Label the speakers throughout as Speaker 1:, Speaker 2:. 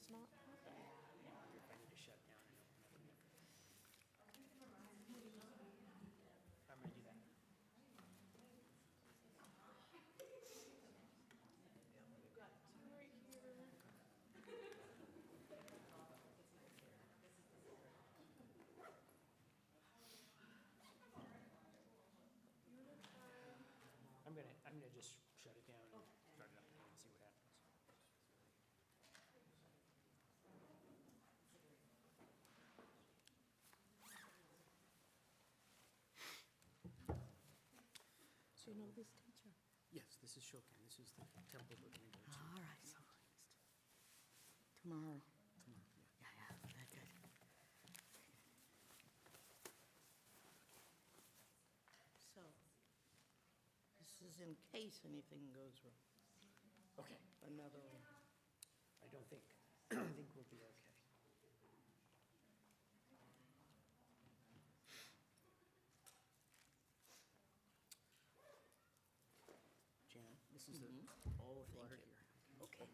Speaker 1: It's not happening.
Speaker 2: If I need to shut down and open up. I'm gonna do that.
Speaker 1: We've got two right here.
Speaker 2: I'm gonna just shut it down and start it up again and see what happens.
Speaker 3: So you know this teacher?
Speaker 2: Yes, this is Shokan. This is the temple we're gonna go to
Speaker 3: All right, so tomorrow.
Speaker 2: tomorrow. Yeah.
Speaker 3: Yeah, very good. So, this is in case anything goes wrong.
Speaker 2: Okay.
Speaker 3: Another one.
Speaker 2: I don't think, I think we'll be okay. Jan, this is the, all the water here.
Speaker 3: Okay.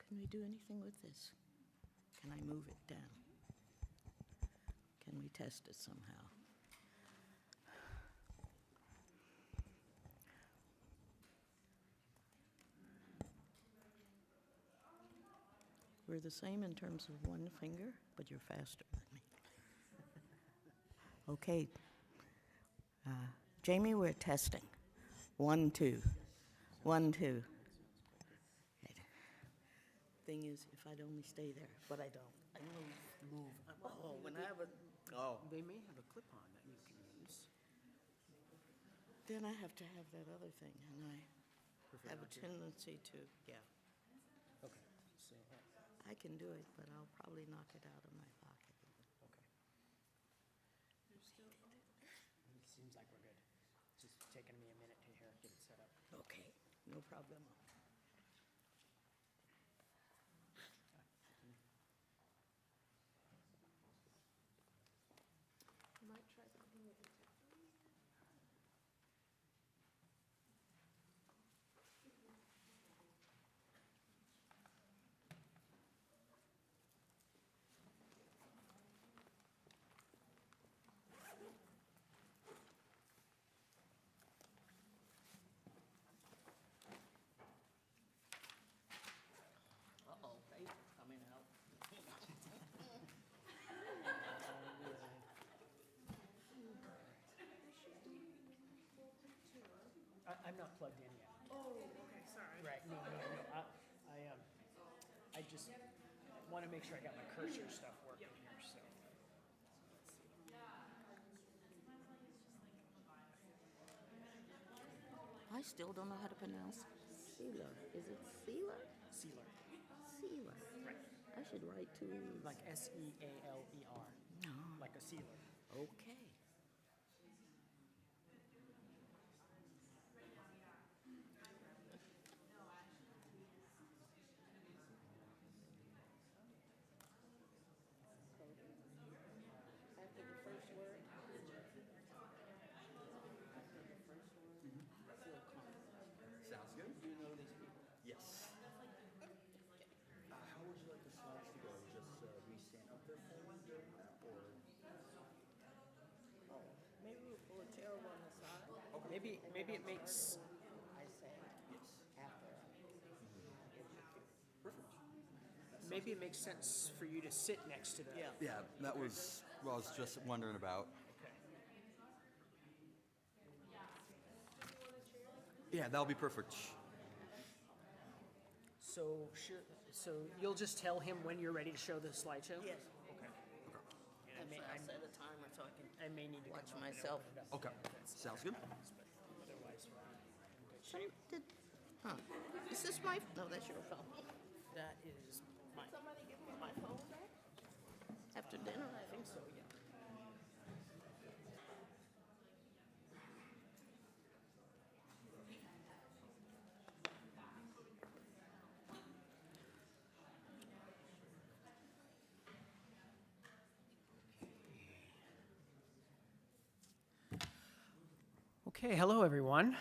Speaker 3: Can we do anything with this? Can I move it down? Can we test it somehow? We're the same in terms of one finger, but you're faster than me. Okay. Jamie, we're testing. 1, 2. 1, 2. Good. Thing is, if I'd only stay there, but I don't. I move. Oh, when I have a,
Speaker 2: They may have a clip-on that you can use.
Speaker 3: then I have to have that other thing, and I
Speaker 2: Prefer
Speaker 3: have a
Speaker 2: not to?
Speaker 3: tendency to, yeah.
Speaker 2: Okay, so,
Speaker 3: I can do it, but I'll probably knock it out of my pocket.
Speaker 2: okay. It seems like we're good. It's just taking me a minute to here get it set up.
Speaker 3: Okay, no problem.
Speaker 1: I might try something with the
Speaker 3: Uh-oh, paper coming out.
Speaker 2: I'm not plugged in yet.
Speaker 1: Oh, okay, sorry.
Speaker 2: Right, no. I just want to make sure I got my cursor stuff working here, so.
Speaker 3: I still don't know how to pronounce Sihler. Is it Sihler?
Speaker 2: Sealer,
Speaker 3: Sihler.
Speaker 2: right,
Speaker 3: I should write two E's.
Speaker 2: like Sealer,
Speaker 3: No.
Speaker 2: like a sealer.
Speaker 3: Okay. After the first word.
Speaker 4: Sounds good.
Speaker 3: Do you know these people?
Speaker 4: Yes. How would you like the slides to go? Just me stand up there for one during that, or?
Speaker 3: Oh, maybe we'll pull a chair on the side.
Speaker 2: Maybe it makes,
Speaker 3: I say
Speaker 4: Yes.
Speaker 3: after.
Speaker 4: Perfect.
Speaker 2: maybe it makes sense for you to sit next to the.
Speaker 3: Yeah.
Speaker 4: Yeah, that was what I was just wondering about.
Speaker 2: Okay.
Speaker 4: Yeah, that'll be perfect.
Speaker 2: So sure. So you'll just tell him when you're ready to show the slideshow.
Speaker 3: Yes.
Speaker 2: Okay. And
Speaker 3: Actually, I'll set a timer so I can
Speaker 2: I may need to
Speaker 3: watch
Speaker 2: come up and
Speaker 3: myself.
Speaker 2: open it up
Speaker 4: Okay,
Speaker 2: again if that's
Speaker 4: sounds good.
Speaker 2: happens, but otherwise, we're in good shape.
Speaker 3: Is this my, no, that's your phone.
Speaker 2: That is mine.
Speaker 3: Somebody give me my phone back? After dinner,
Speaker 2: I think so. Yeah. Okay, hello everyone.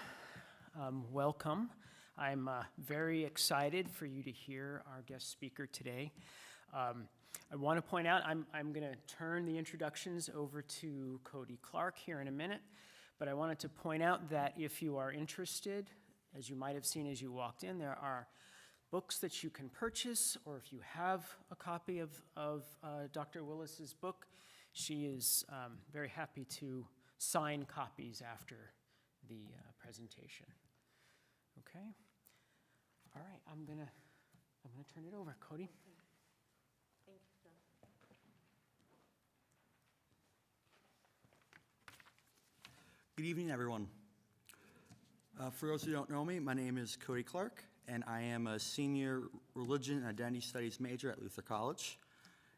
Speaker 2: Welcome. I'm very excited for you to hear our guest speaker today. I want to point out I'm going to turn the introductions over to Cody Clark here in a minute, but I wanted to point out that if you are interested, as you might have seen as you walked in, there are books that you can purchase, or if you have a copy of Dr. Willis's book, she is very happy to sign copies after the presentation. Okay? All right, I'm gonna turn it over. Cody?
Speaker 3: Thank you, John.
Speaker 4: Good evening, everyone. For those who don't know me, my name is Cody Clark, and I am a senior religion and identity studies major at Luther College.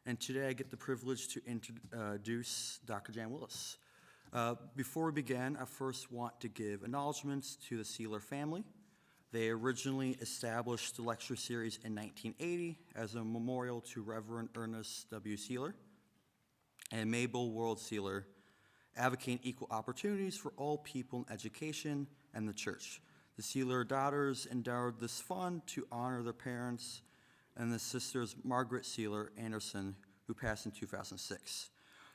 Speaker 4: And today I get the privilege to introduce Dr. Jan Willis. Before we begin, I first want to give acknowledgments to the Sihler family. They originally established the lecture series in 1980 as a memorial to Reverend Ernest W. Sihler and Mabel World Sihler, advocating equal opportunities for all people in education and the church. The Sihler daughters endowed this fund to honor their parents and the sisters Margaret Sihler Anderson, who passed in 2006.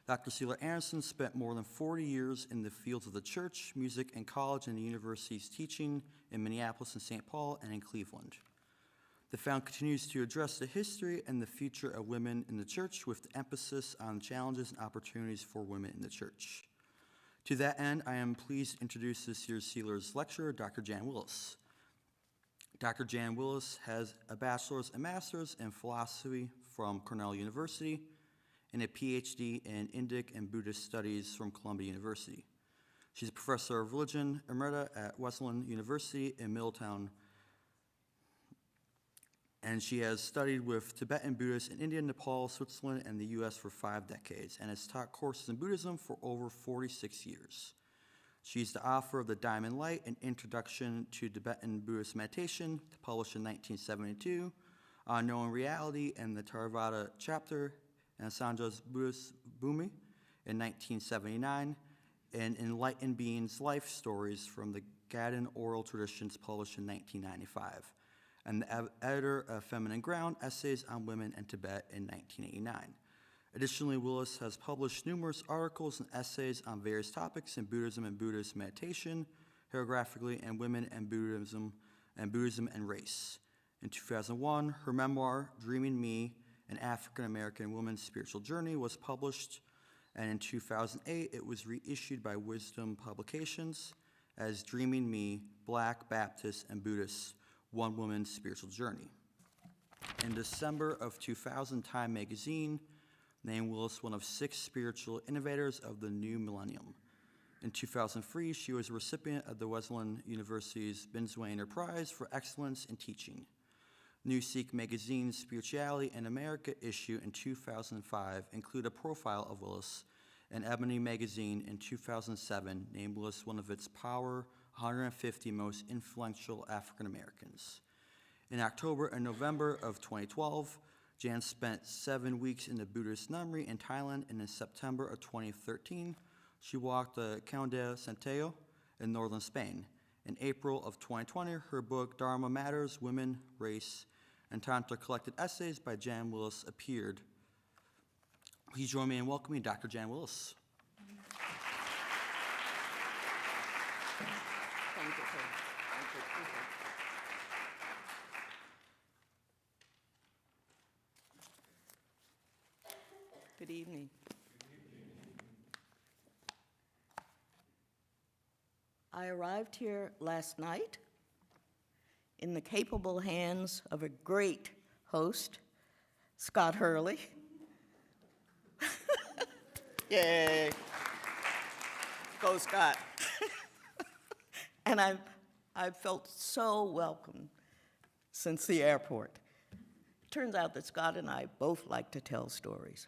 Speaker 4: Dr. Sihler Anderson spent more than 40 years in the fields of the church, music, and college and the universities, teaching in Minneapolis and St. Paul and in Cleveland. The fund continues to address the history and the future of women in the church with the emphasis on challenges and opportunities for women in the church. To that end, I am pleased to introduce this year's Sihler's lecturer, Dr. Jan Willis. Dr. Jan Willis has a bachelor's and master's in philosophy from Cornell University and a PhD in Indic and Buddhist studies from Columbia University. She's a professor of religion emerita at Wesleyan University in Middletown, and she has studied with Tibetan Buddhists in India, Nepal, Switzerland, and the US for 5 decades, and has taught courses in Buddhism for over 46 years. She's the author of The Diamond Light, an introduction to Tibetan Buddhist meditation, published in 1972, on Knowing Reality, and the Theravada chapter, and Sanja's Buddhist Bhumi in 1979, and Enlightened Beings Life Stories from the Gaddon Oral Traditions, published in 1995, and the editor of Feminine Ground, Essays on Women and Tibet in 1989. Additionally, Willis has published numerous articles and essays on various topics in Buddhism and Buddhist meditation, hierographically, and women and Buddhism and race. In 2001, her memoir, Dreaming Me, An African-American Woman's Spiritual Journey, was published, and in 2008, it was reissued by Wisdom Publications as Dreaming Me, Black, Baptist, and Buddhist, One Woman's Spiritual Journey. In December of 2000, Time magazine named Willis one of 6 spiritual innovators of the new millennium. In 2003, she was a recipient of the Wesleyan University's Binswanger Prize for Excellence in Teaching. Newsweek magazine's Spirituality in America issue in 2005 included a profile of Willis, and Ebony magazine in 2007 named Willis one of its Power 150 most influential African Americans. In October and November of 2012, Jan spent 7 weeks in the Buddhist nunnery in Thailand, and in September of 2013, she walked the Camino de Santiago in northern Spain. In April of 2020, her book, Dharma Matters, Women, Race, and Tantra Collected Essays by Jan Willis appeared. Please join me in welcoming Dr. Jan Willis.
Speaker 3: Thank you, sir. Thank you. Thank you. Good evening. I arrived here last night in the capable hands of a great host, Scott Hurley. Yay. Go, Scott. And I've felt so welcome since the airport. Turns out that Scott and I both like to tell stories,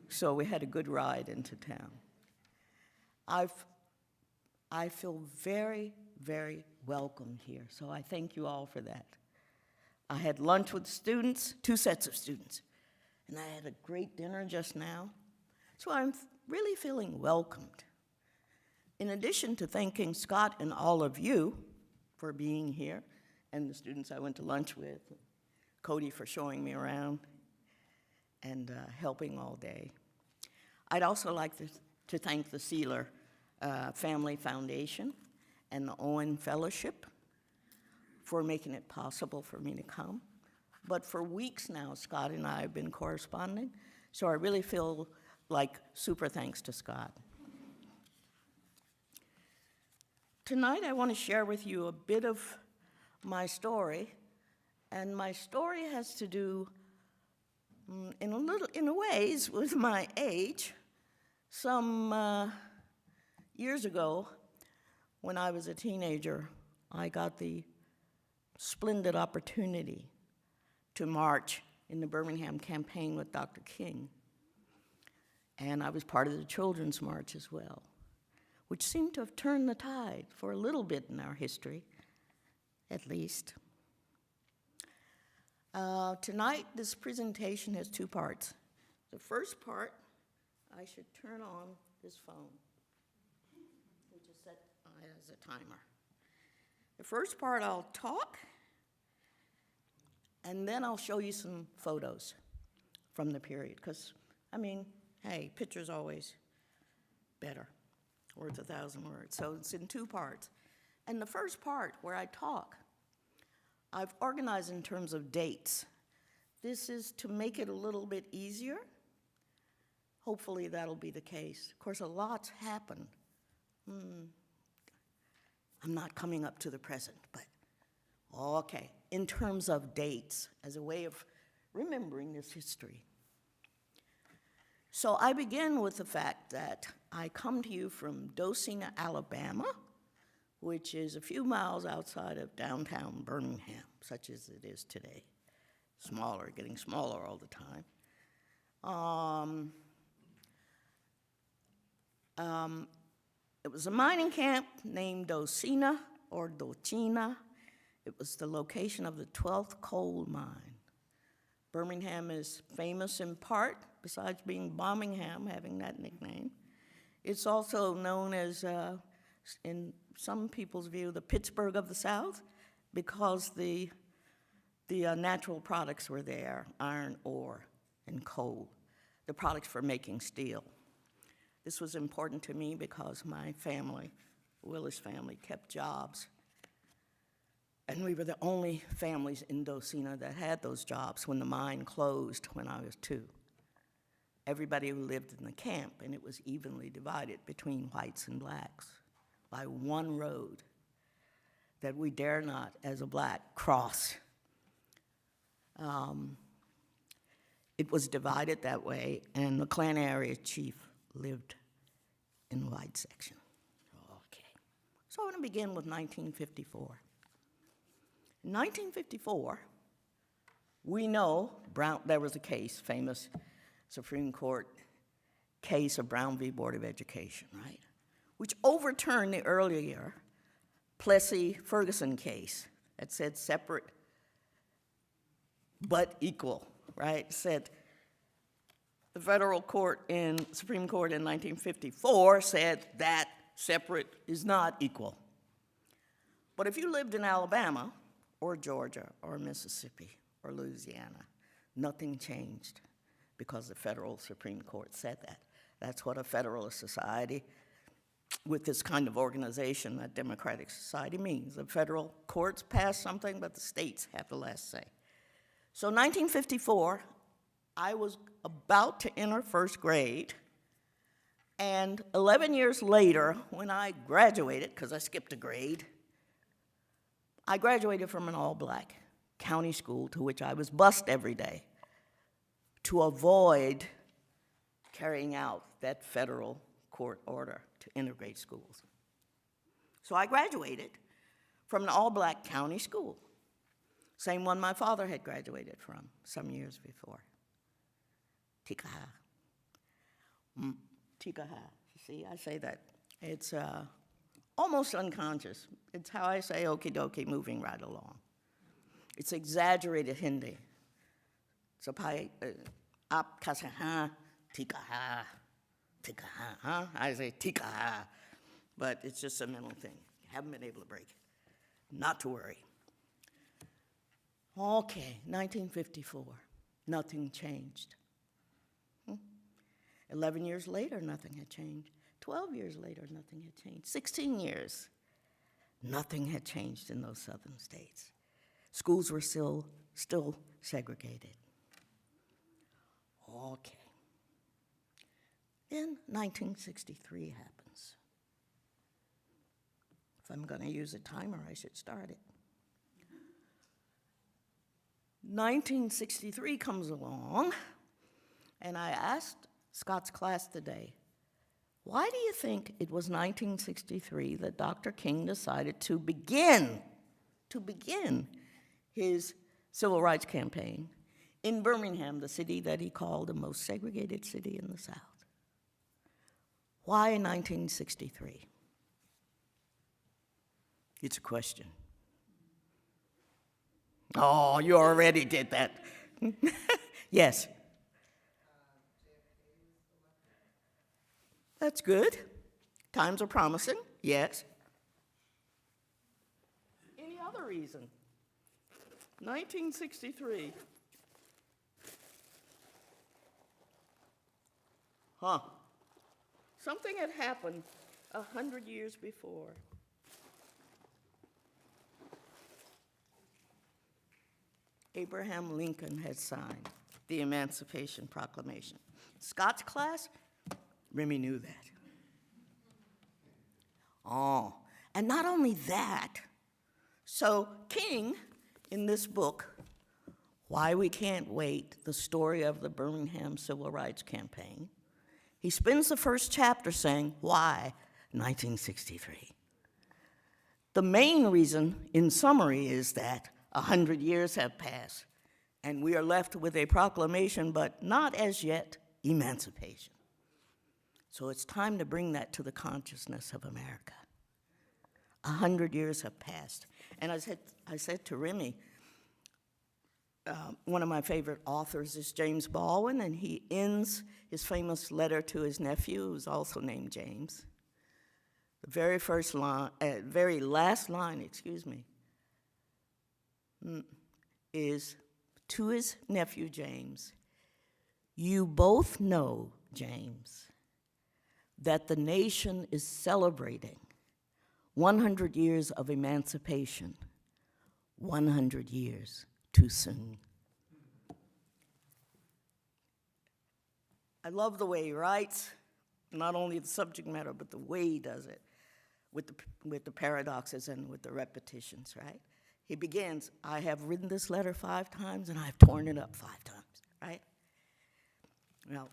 Speaker 3: so we had a good ride into town. I feel very, very welcomed here, so I thank you all for that. I had lunch with students, 2 sets of students, and I had a great dinner just now, so I'm really feeling welcomed. in addition to thanking Scott and all of you for being here, and the students I went to lunch with, Cody for showing me around, and helping all day, I'd also like to thank the Sihler Family Foundation and the Owen Fellowship for making it possible for me to come. But for weeks now, Scott and I have been corresponding, so I really feel like super thanks to Scott. Tonight, I want to share with you a bit of my story, and my story has to do, in a ways, with my age. Some years ago, when I was a teenager, I got the splendid opportunity to march in the Birmingham campaign with Dr. King. And I was part of the Children's March as well, which seemed to have turned the tide for a little bit in our history, at least. Tonight, this presentation has two parts. The first part, I should turn on this phone, which is set as a timer. The first part, I'll talk, and then I'll show you some photos from the period, because, I mean, hey, picture's always better, worth 1,000 words. So it's in two parts. And the first part, where I talk, I've organized in terms of dates. This is to make it a little bit easier. Hopefully that'll be the case. Of course, a lot's happened. I'm not coming up to the present, but okay. In terms of dates, as a way of remembering this history. So I begin with the fact that I come to you from Docena, Alabama, which is a few miles outside of downtown Birmingham, such as it is today. Smaller, getting smaller all the time. It was a mining camp named Docena or Docena. It was the location of the 12th coal mine. Birmingham is famous in part, besides being Bombingham, having that nickname. It's also known as, in some people's view, the Pittsburgh of the South, because the natural products were there, iron ore and coal, the products for making steel. This was important to me because my family, Willis family, kept jobs. And we were the only families in Docena that had those jobs when the mine closed when I was 2. Everybody who lived in the camp, and it was evenly divided between whites and blacks by one road that we dare not, as a black, cross. It was divided that way, and the clan area chief lived in the white section. Okay. So I'm going to begin with 1954. In 1954, we know there was a case, famous Supreme Court case of Brown v. Board of Education, right? Which overturned the earlier Plessy-Ferguson case that said separate but equal, right? Said the federal court Supreme Court in 1954 said that separate is not equal. But if you lived in Alabama or Georgia or Mississippi or Louisiana, nothing changed because the federal Supreme Court said that. That's what a federalist society with this kind of organization, a democratic society, means. The federal courts pass something, but the states have the last say. So 1954, I was about to enter first grade, and 11 years later, when I graduated, because I skipped a grade, I graduated from an all-black county school to which I was bused every day to avoid carrying out that federal court order to integrate schools. So I graduated from an all-black county school, same one my father had graduated from some years before. Tikaha. Tikaha. See, I say that. It's almost unconscious. It's how I say okie dokie, moving right along. It's exaggerated Hindi. So ap kasaha, tikaha, tikaha. I say tikaha. but it's just a mental thing. Haven't been able to break it. Not to worry. Okay, 1954, nothing changed. 11 years later, nothing had changed. 12 years later, nothing had changed. 16 years, nothing had changed in those southern states. Schools were still segregated. Okay. Then 1963 happens. If I'm going to use a timer, I should start it. 1963 comes along, and I asked Scott's class today, why do you think it was 1963 that Dr. King decided to begin his civil rights campaign in Birmingham, the city that he called the most segregated city in the South? Why 1963? It's a question. Oh, you already did that. Yes. That's good. Times are promising. Yes. Any other reason? 1963. Something had happened 100 years before. Abraham Lincoln had signed the Emancipation Proclamation. Scott's class, Remy knew that. Oh, and not only that, so King, in this book, Why We Can't Wait, the story of the Birmingham Civil Rights Campaign, he spends the first chapter saying, why 1963? The main reason, in summary, is that 100 years have passed, and we are left with a proclamation, but not as yet emancipation. So it's time to bring that to the consciousness of America. 100 years have passed. And I said to Remy, one of my favorite authors is James Baldwin, and he ends his famous letter to his nephew, who's also named James. The very last line, is to his nephew James, you both know, James, that the nation is celebrating 100 years of emancipation, 100 years too soon. I love the way he writes, not only the subject matter, but the way he does it, with the paradoxes and with the repetitions, right? He begins, I have written this letter 5 times, and I've torn it up 5 times, right? Well,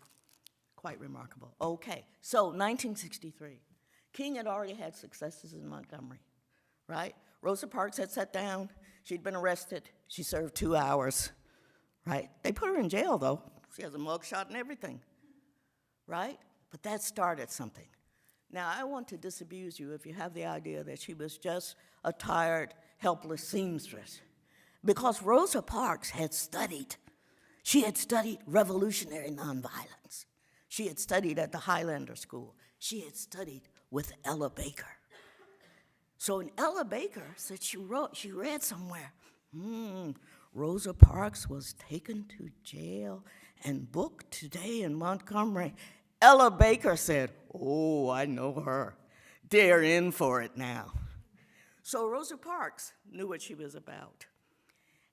Speaker 3: quite remarkable. Okay, so 1963. King had already had successes in Montgomery, right? Rosa Parks had sat down. She'd been arrested. She served 2 hours, right? They put her in jail, though. She has a mugshot and everything, right? But that started something. Now, I want to disabuse you if you have the idea that she was just a tired, helpless seamstress, because Rosa Parks had studied. She had studied revolutionary nonviolence. She had studied at the Highlander School. She had studied with Ella Baker. So in Ella Baker said she read somewhere, Rosa Parks was taken to jail and booked today in Montgomery. Ella Baker said, oh, I know her. They're in for it now. So Rosa Parks knew what she was about.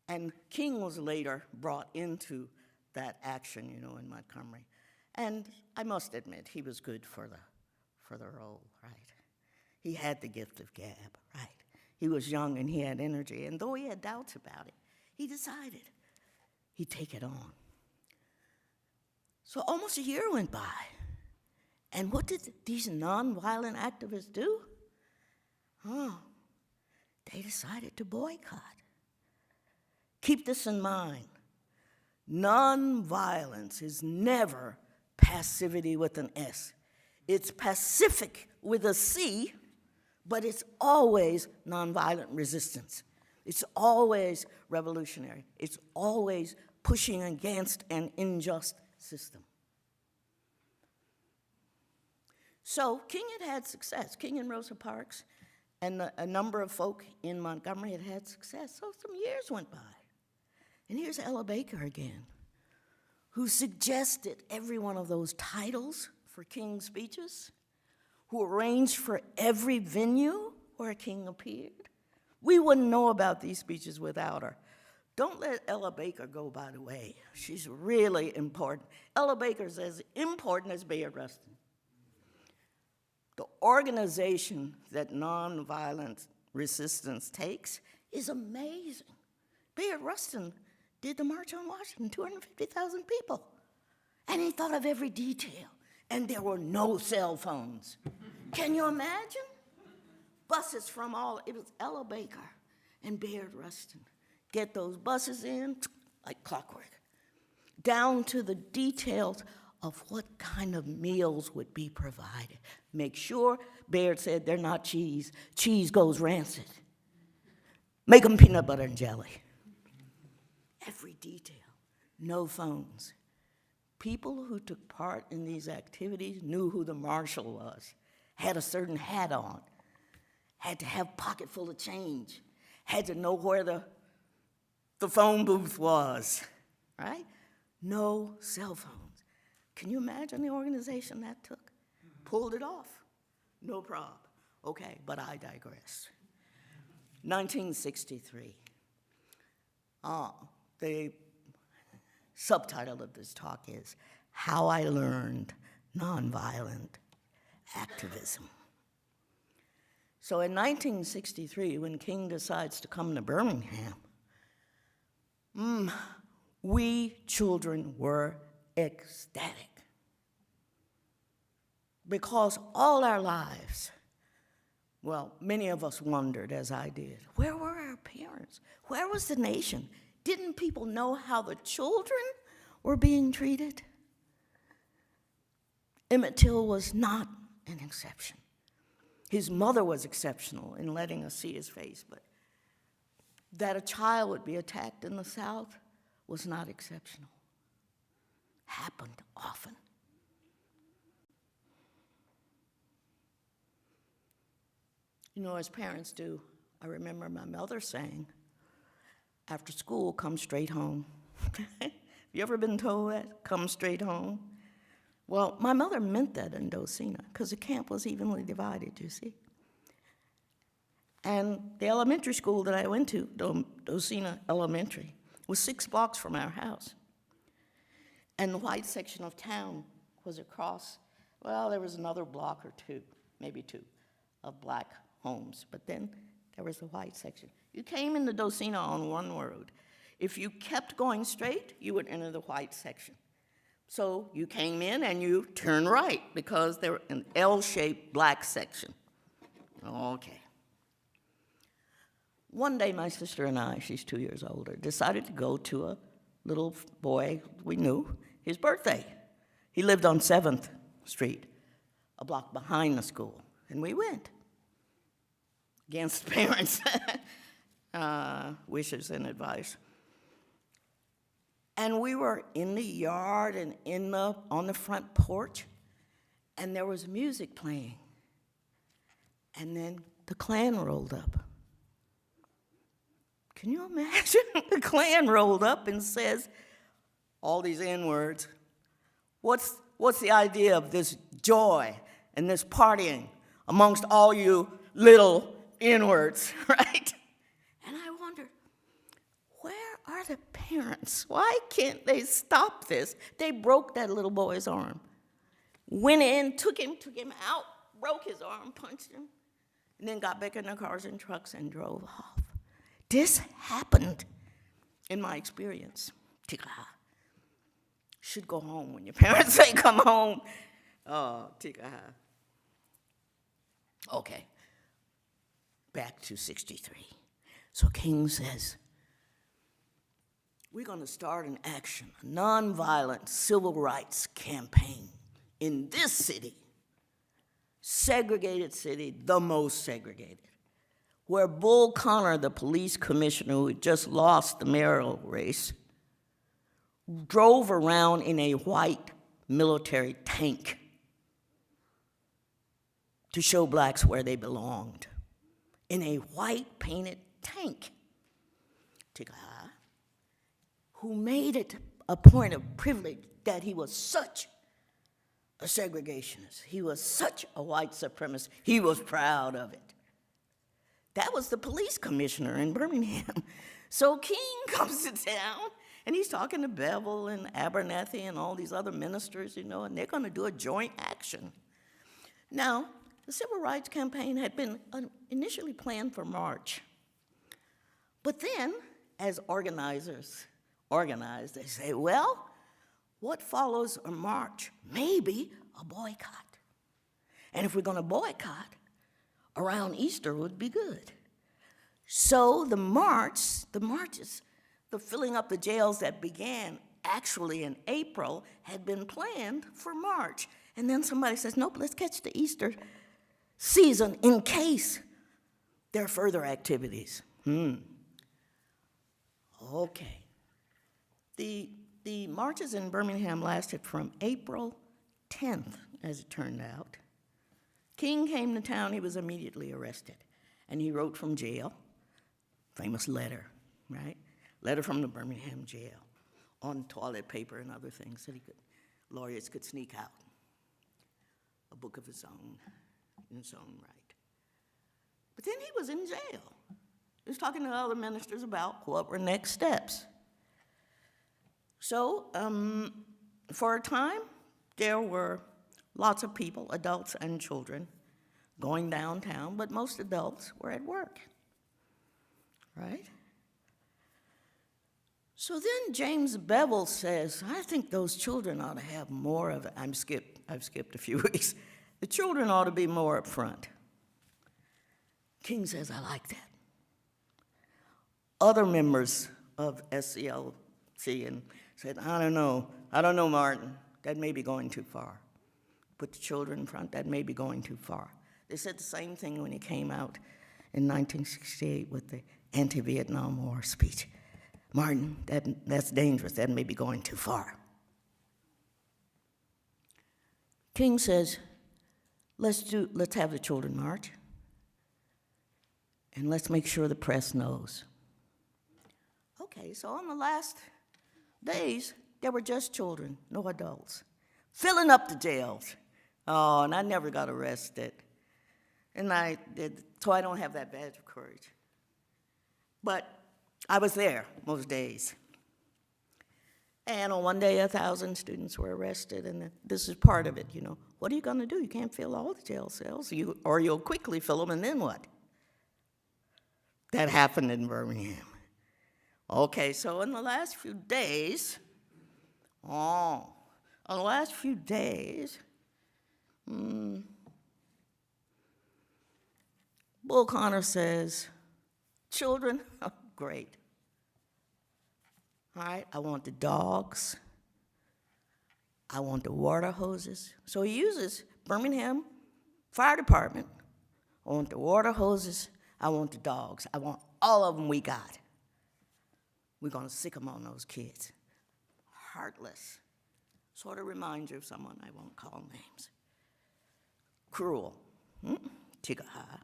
Speaker 3: And King was later brought into that action, in Montgomery. And I must admit, he was good for the role, right? He had the gift of gab, right? He was young and he had energy. And though he had doubts about it, he decided he'd take it on. So almost a year went by. And what did these nonviolent activists do? They decided to boycott. Keep this in mind. Nonviolence is never passivity with an S. It's pacific with a C, but it's always nonviolent resistance. It's always revolutionary. It's always pushing against an unjust system. So King had success. King and Rosa Parks and a number of folk in Montgomery had success. So some years went by. And here's Ella Baker again, who suggested every one of those titles for King's speeches, who arranged for every venue where King appeared. We wouldn't know about these speeches without her. Don't let Ella Baker go by the way. She's really important. Ella Baker's as important as Bayard Rustin. The organization that nonviolent resistance takes is amazing. Bayard Rustin did the March on Washington, 250,000 people. And he thought of every detail. And there were no cell phones. Can you imagine? Buses from it was Ella Baker and Bayard Rustin. Get those buses in like clockwork, down to the details of what kind of meals would be provided. Make sure, Bayard said, they're not cheese. Cheese goes rancid. Make them peanut butter and jelly. Every detail. No phones. People who took part in these activities knew who the marshal was, had a certain hat on, had to have a pocket full of change, had to know where the phone booth was, right? No cell phones. Can you imagine the organization that took? Pulled it off. No problem. Okay, but I digress. 1963. The subtitle of this talk is How I Learned Nonviolent Activism. So in 1963, when King decides to come to Birmingham, we children were ecstatic. Because all our lives, well, many of us wondered, as I did, where were our parents? Where was the nation? Didn't people know how the children were being treated? Emmett Till was not an exception. His mother was exceptional in letting us see his face, but that a child would be attacked in the South was not exceptional. Happened often. You know, as parents do, I remember my mother saying, after school, come straight home. Have you ever been told that? Come straight home? Well, my mother meant that in Docena, because the camp was evenly divided, you see. And the elementary school that I went to, Docena Elementary, was 6 blocks from our house. And the white section of town was across, well, there was another block or two, maybe 2, of black homes. But then there was the white section. You came into Docena on one road. If you kept going straight, you would enter the white section. So you came in and you turned right because there was an L-shaped black section. Okay. One day, my sister and I, she's 2 years older, decided to go to a little boy we knew, his birthday. He lived on 7th Street, a block behind the school, and we went. Against parents' wishes and advice. And we were in the yard and on the front porch, and there was music playing. And then the Klan rolled up. Can you imagine? The Klan rolled up and says all these N-words. What's the idea of this joy and this partying amongst all you little N-words, right? And I wonder, where are the parents? Why can't they stop this? They broke that little boy's arm. Went in, took him out, broke his arm, punched him, and then got back in their cars and trucks and drove off. This happened in my experience. Tikaha. Should go home when your parents say come home. Oh, tikaha. Okay. Back to 63. So King says, we're going to start an action, a nonviolent civil rights campaign in this city, segregated city, the most segregated, where Bull Connor, the police commissioner who had just lost the mayoral race, drove around in a white military tank. to show blacks where they belonged in a white painted tank. Tika, who made it a point of privilege that he was such a segregationist. He was such a white supremacist. He was proud of it. That was the police commissioner in Birmingham. So King comes to town, and he's talking to Bevel and Abernathy and all these other ministers, and they're going to do a joint action. Now, the Civil Rights Campaign had been initially planned for March. But then, as organizers organize, they say, well, what follows a march? Maybe a boycott. And if we're going to boycott, around Easter would be good. So the marches, the filling up the jails that began actually in April had been planned for March. And then somebody says, nope, let's catch the Easter season in case there are further activities. Okay. The marches in Birmingham lasted from April 10th, as it turned out. King came to town, he was immediately arrested. And he wrote from jail, famous letter, right? Letter from the Birmingham jail on toilet paper and other things that lawyers could sneak out. A book of his own, in its own right. But then he was in jail. He was talking to other ministers about what were next steps. So, for a time, there were lots of people, adults and children, going downtown, but most adults were at work, right? So then James Bevel says, I think those children ought to have more of it. I've skipped a few weeks. The children ought to be more up front. King says, I like that. Other members of SCLC said, I don't know, Martin, that may be going too far. Put the children in front, that may be going too far. They said the same thing when he came out in 1968 with the anti-Vietnam War speech. Martin, that's dangerous, that may be going too far. King says, let's have the children march, and let's make sure the press knows. Okay, so on the last days, there were just children, no adults, filling up the jails. Oh, and I never got arrested. And so I don't have that badge of courage. But I was there most days. And on one day, 1,000 students were arrested, and this is part of it, What are you going to do? You can't fill all the jail cells, or you'll quickly fill them, and then what? That happened in Birmingham. Okay, so in the last few days, Bull Connor says, children, oh, great. All right, I want the dogs. I want the water hoses. So he uses Birmingham Fire Department. I want the water hoses. I want the dogs. I want all of them we got. We're going to sick them on those kids. Heartless. Sort of reminds you of someone I won't call names. Cruel. Tigger-ha.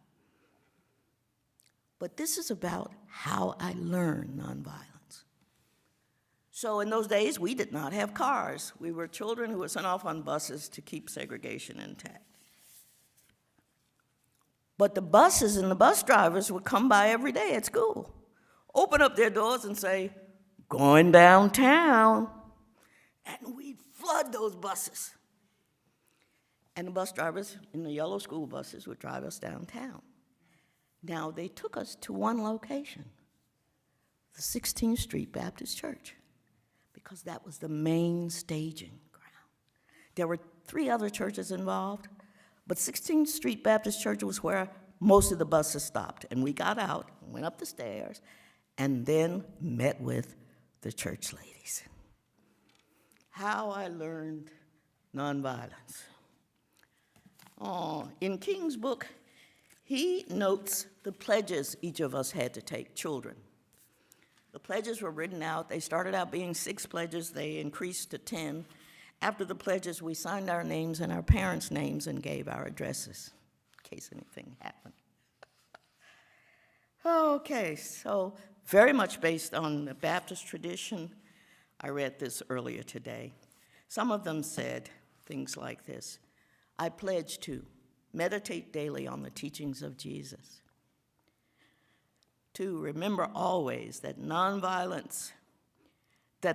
Speaker 3: But this is about how I learned nonviolence. So in those days, we did not have cars. We were children who were sent off on buses to keep segregation intact. But the buses and the bus drivers would come by every day at school, open up their doors and say, going downtown. And we'd flood those buses. And the bus drivers in the yellow school buses would drive us downtown. Now, they took us to one location, the 16th Street Baptist Church, because that was the main staging ground. There were 3 other churches involved, but 16th Street Baptist Church was where most of the buses stopped. And we got out, went up the stairs, and then met with the church ladies. How I learned nonviolence. In King's book, he notes the pledges each of us had to take, children. The pledges were written out. They started out being 6 pledges. They increased to 10. After the pledges, we signed our names and our parents' names and gave our addresses. case anything happened. Okay, so very much based on the Baptist tradition. I read this earlier today. Some of them said things like this: I pledge to meditate daily on the teachings of Jesus. 2, remember always that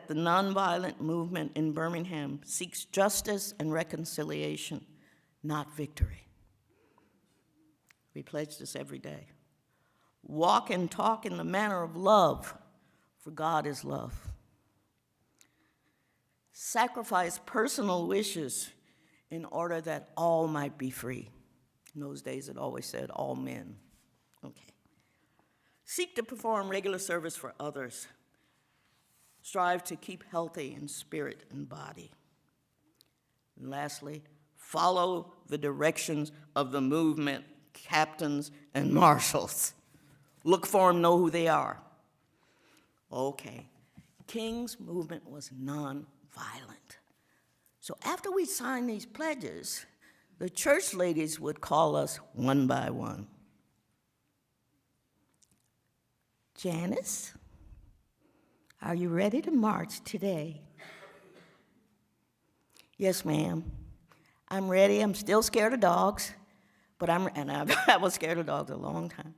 Speaker 3: the nonviolent movement in Birmingham seeks justice and reconciliation, not victory. We pledge this every day. Walk and talk in the manner of love, for God is love. Sacrifice personal wishes in order that all might be free. In those days, it always said all men. Okay. Seek to perform regular service for others. Strive to keep healthy in spirit and body. And lastly, follow the directions of the movement captains and marshals. Look for them, know who they are. Okay. King's movement was nonviolent. So after we signed these pledges, the church ladies would call us one by one. Janice, are you ready to march today? Yes, ma'am. I'm ready. I'm still scared of dogs, but I was scared of dogs a long time.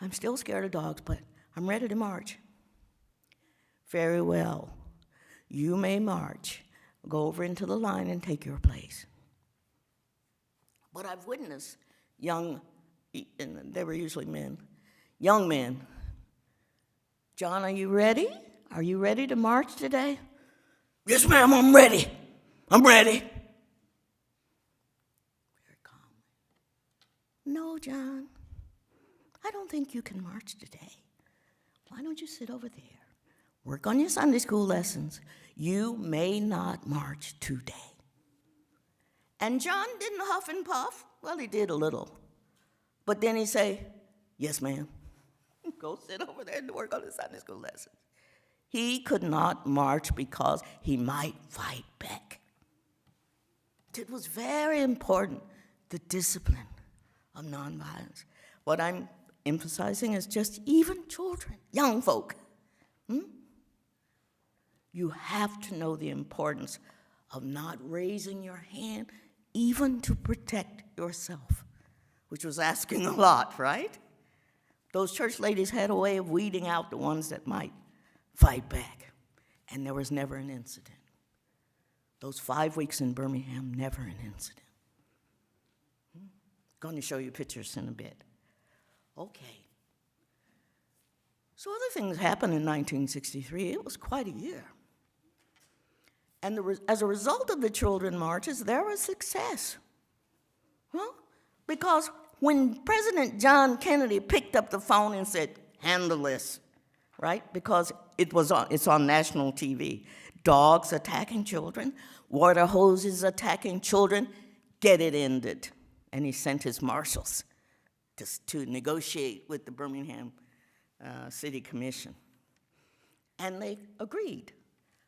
Speaker 3: I'm still scared of dogs, but I'm ready to march. Very well. You may march. Go over into the line and take your place. But I've witnessed young, and they were usually men, young men. John, are you ready? Are you ready to march today? Yes, ma'am, I'm ready. I'm ready. Very calmly. No, John, I don't think you can march today. Why don't you sit over there? Work on your Sunday school lessons. You may not march today. And John didn't huff and puff. Well, he did a little. But then he'd say, yes, ma'am. Go sit over there and work on his Sunday school lessons. He could not march because he might fight back. It was very important, the discipline of nonviolence. What I'm emphasizing is just even children, young folk. You have to know the importance of not raising your hand even to protect yourself, which was asking a lot, right? Those church ladies had a way of weeding out the ones that might fight back, and there was never an incident. Those 5 weeks in Birmingham, never an incident. Going to show you pictures in a bit. Okay. So other things happened in 1963. It was quite a year. And as a result of the children marches, there was success. Well, because when President John Kennedy picked up the phone and said, handle this, right? Because it's on national TV. Dogs attacking children, water hoses attacking children, get it ended. And he sent his marshals to negotiate with the Birmingham City Commission. And they agreed.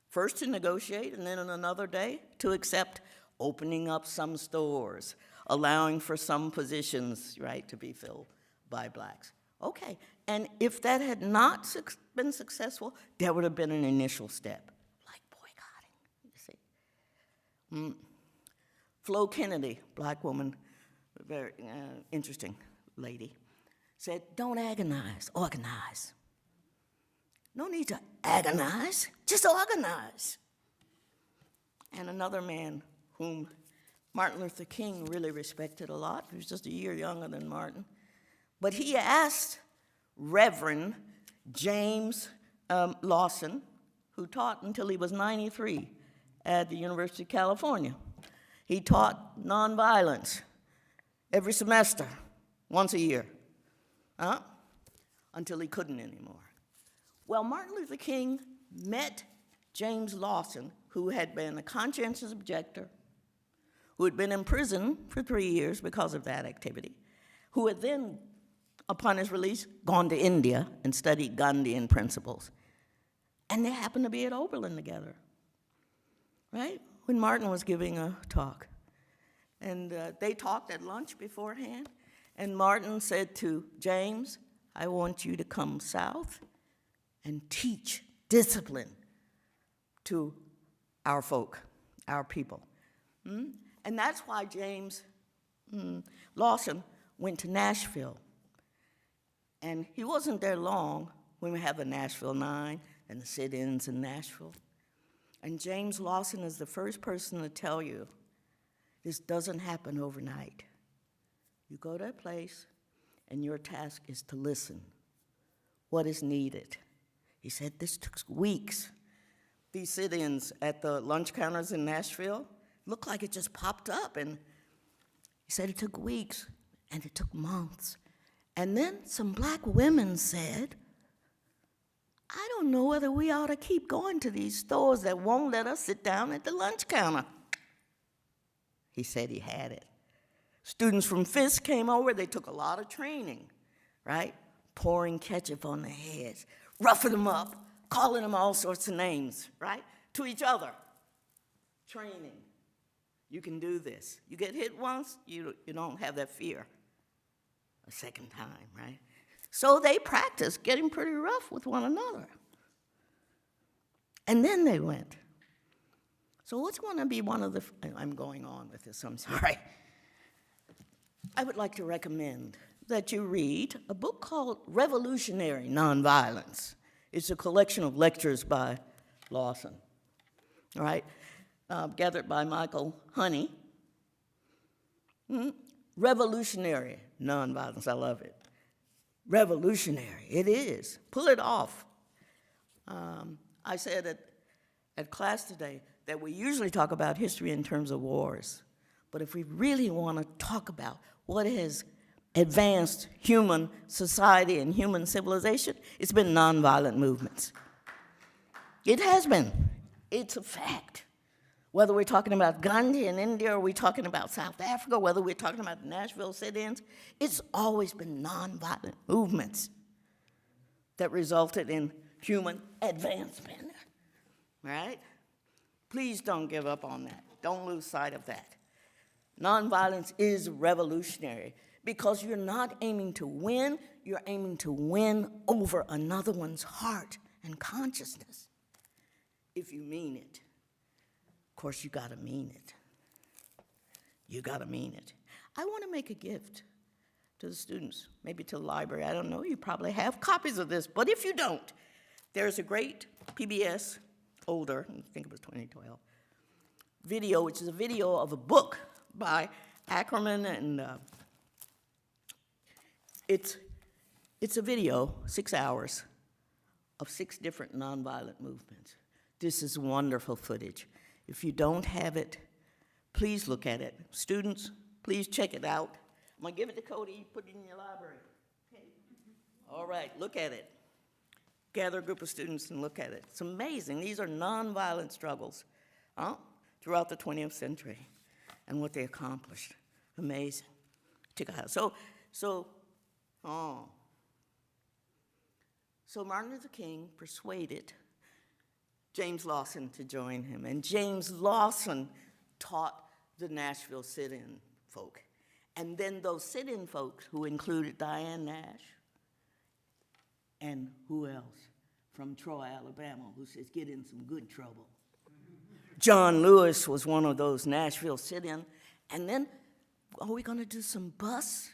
Speaker 3: First to negotiate, and then on another day to accept opening up some stores, allowing for some positions, right, to be filled by blacks. Okay, and if that had not been successful, there would have been an initial step, like boycotting, you see. Flo Kennedy, black woman, very interesting lady, said, don't agonize, organize. No need to agonize, just organize. And another man whom Martin Luther King really respected a lot, he was just a year younger than Martin, but he asked Reverend James Lawson, who taught until he was 93 at the University of California. He taught nonviolence every semester, once a year, until he couldn't anymore. Well, Martin Luther King met James Lawson, who had been a conscientious objector, who had been in prison for 3 years because of that activity, who had then, upon his release, gone to India and studied Gandhian principles. And they happened to be at Oberlin together, right? When Martin was giving a talk. And they talked at lunch beforehand, And Martin said to James, I want you to come south and teach discipline to our folk, our people. And that's why James Lawson went to Nashville. And he wasn't there long when we have the Nashville 9 and the sit-ins in Nashville. And James Lawson is the first person to tell you this doesn't happen overnight. You go to a place, and your task is to listen. What is needed? He said this took weeks. These sit-ins at the lunch counters in Nashville looked like it just popped up, and he said it took weeks, and it took months. And then some black women said, I don't know whether we ought to keep going to these stores that won't let us sit down at the lunch counter. He said he had it. Students from Fisk came over. They took a lot of training, right? Pouring ketchup on their heads, roughing them up, calling them all sorts of names, right? To each other. Training. You can do this. You get hit once, you don't have that fear a second time, right? So they practiced getting pretty rough with one another. And then they went. So what's going to be one of the, I'm going on with this, I'm sorry. I would like to recommend that you read a book called Revolutionary Nonviolence. It's a collection of lectures by Lawson, all right, gathered by Michael Honey. Revolutionary Nonviolence, I love it. Revolutionary, it is. Pull it off. I said at class today that we usually talk about history in terms of wars, but if we really want to talk about what has advanced human society and human civilization, it's been nonviolent movements. It has been. It's a fact. Whether we're talking about Gandhi in India or we're talking about South Africa, whether we're talking about the Nashville sit-ins, it's always been nonviolent movements that resulted in human advancement, right? Please don't give up on that. Don't lose sight of that. Nonviolence is revolutionary because you're not aiming to win, you're aiming to win over another one's heart and consciousness, if you mean it. Of course, you gotta mean it. You gotta mean it. I wanna make a gift to the students, maybe to the library, I don't know, you probably have copies of this, but if you don't, there's a great PBS, older, I think it was 2012, video, which is a video of a book by Ackerman, and it's a video, 6 hours, of 6 different nonviolent movements. This is wonderful footage. If you don't have it, please look at it. Students, please check it out. I'm gonna give it to Cody, put it in your library. Okay. All right, look at it. Gather a group of students and look at it. It's amazing. These are nonviolent struggles throughout the 20th century and what they accomplished. Amazing. Check it out. So Martin Luther King persuaded James Lawson to join him, and James Lawson taught the Nashville sit-in folk. And then those sit-in folks, who included Diane Nash, and who else? From Troy, Alabama, who says, get in some good trouble. John Lewis was one of those Nashville sit-in. And then, are we gonna do some bus?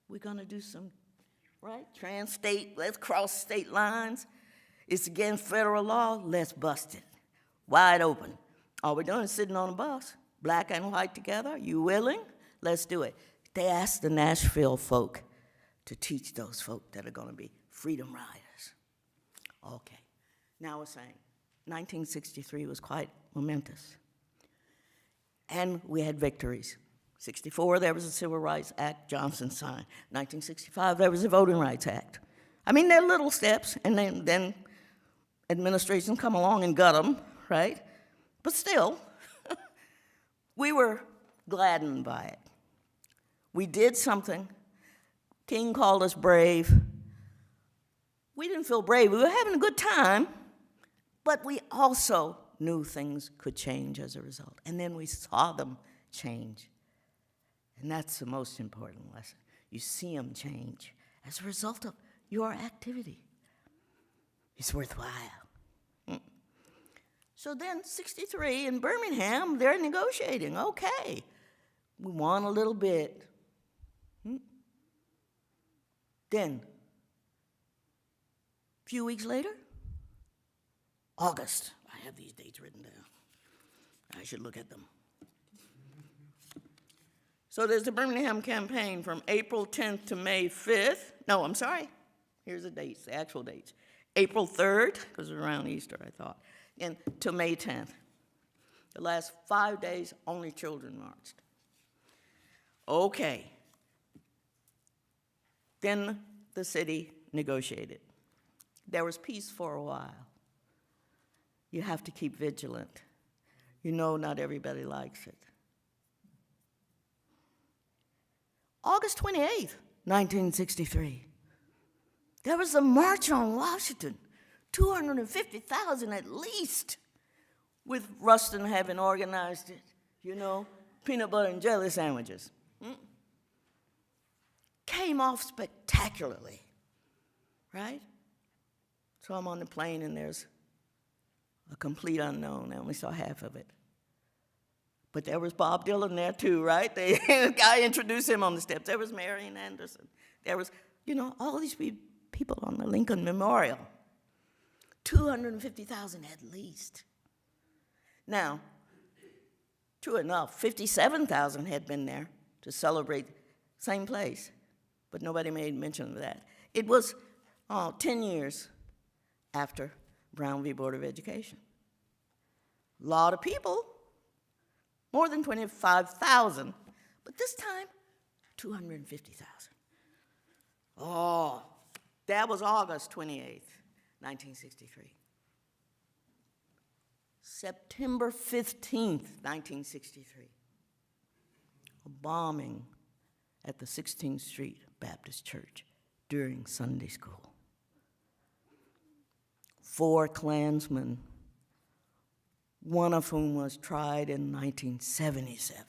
Speaker 3: We're gonna do some, right? Trans-state, let's cross state lines. It's against federal law, let's bust it. Wide open. All we're doing is sitting on a bus, black and white together. You willing? Let's do it. They asked the Nashville folk to teach those folk that are gonna be freedom riders. Okay, now we're saying 1963 was quite momentous. And we had victories. 64, there was a Civil Rights Act, Johnson signed. 1965, there was a Voting Rights Act. I mean, they're little steps, and then administration come along and got them, right? But still, we were gladdened by it. We did something. King called us brave. We didn't feel brave. We were having a good time, but we also knew things could change as a result. And then we saw them change. And that's the most important lesson. You see them change as a result of your activity. It's worthwhile. So then, 63 in Birmingham, they're negotiating. Okay, we won a little bit. Then, a few weeks later, August. I have these dates written down. I should look at them. So there's the Birmingham campaign from April 10th to May 5th. No, I'm sorry. Here's the dates, the actual dates. April 3rd, because it was around Easter, I thought, and to May 10th. The last 5 days, only children marched. Okay. Then the city negotiated. There was peace for a while. You have to keep vigilant. You know not everybody likes it. August 28th, 1963. There was a march on Washington, 250,000 at least, with Rustin having organized it, you know, peanut butter and jelly sandwiches. Came off spectacularly, right? So I'm on the plane and there's a complete unknown. I only saw half of it. But there was Bob Dylan there too, right? The guy introduced him on the steps. There was Marian Anderson. There was, you know, all these people on the Lincoln Memorial. 250,000 at least. Now, true enough, 57,000 had been there to celebrate, same place, but nobody made mention of that. It was 10 years after Brown v. Board of Education. A lot of people, more than 25,000, but this time, 250,000. Oh, that was August 28th, 1963. September 15th, 1963, a bombing at the 16th Street Baptist Church during Sunday school. 4 Klansmen, one of whom was tried in 1977.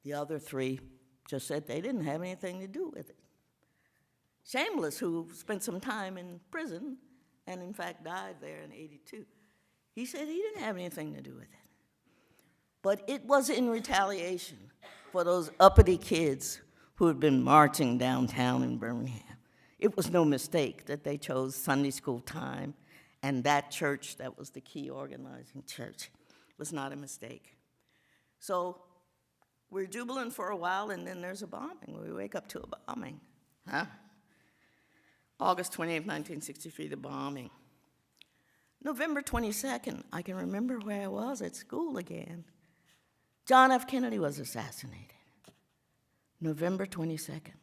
Speaker 3: The other 3 just said they didn't have anything to do with it. Shameless, who spent some time in prison and in fact died there in '82, he said he didn't have anything to do with it. But it was in retaliation for those uppity kids who had been marching downtown in Birmingham. It was no mistake that they chose Sunday school time, and that church that was the key organizing church was not a mistake. So we're jubilant for a while, and then there's a bombing. We wake up to a bombing. August 28, 1963, the bombing. November 22nd, I can remember where I was at school again. John F. Kennedy was assassinated. November 22nd,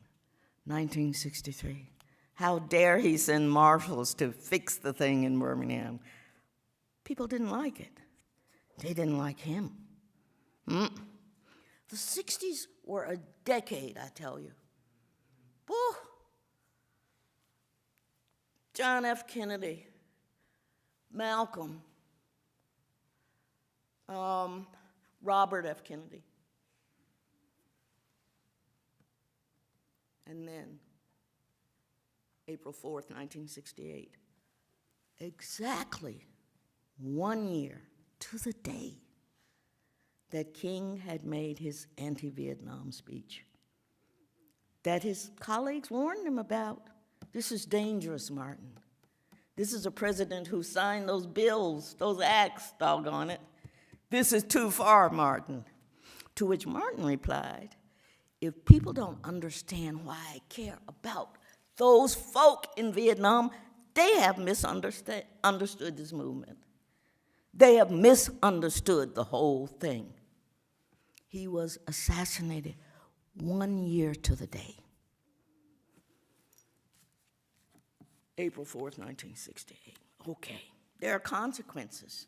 Speaker 3: 1963. How dare he send marshals to fix the thing in Birmingham? People didn't like it. They didn't like him. The 60s were a decade, I tell you. Woo! John F. Kennedy, Malcolm, Robert F. Kennedy, and then April 4th, 1968, exactly 1 year to the day that King had made his anti-Vietnam speech, that his colleagues warned him about. This is dangerous, Martin. This is a president who signed those bills, those acts, doggone it. This is too far, Martin. To which Martin replied, if people don't understand why I care about those folk in Vietnam, they have misunderstood this movement. They have misunderstood the whole thing. He was assassinated 1 year to the day. April 4th, 1968. Okay, there are consequences.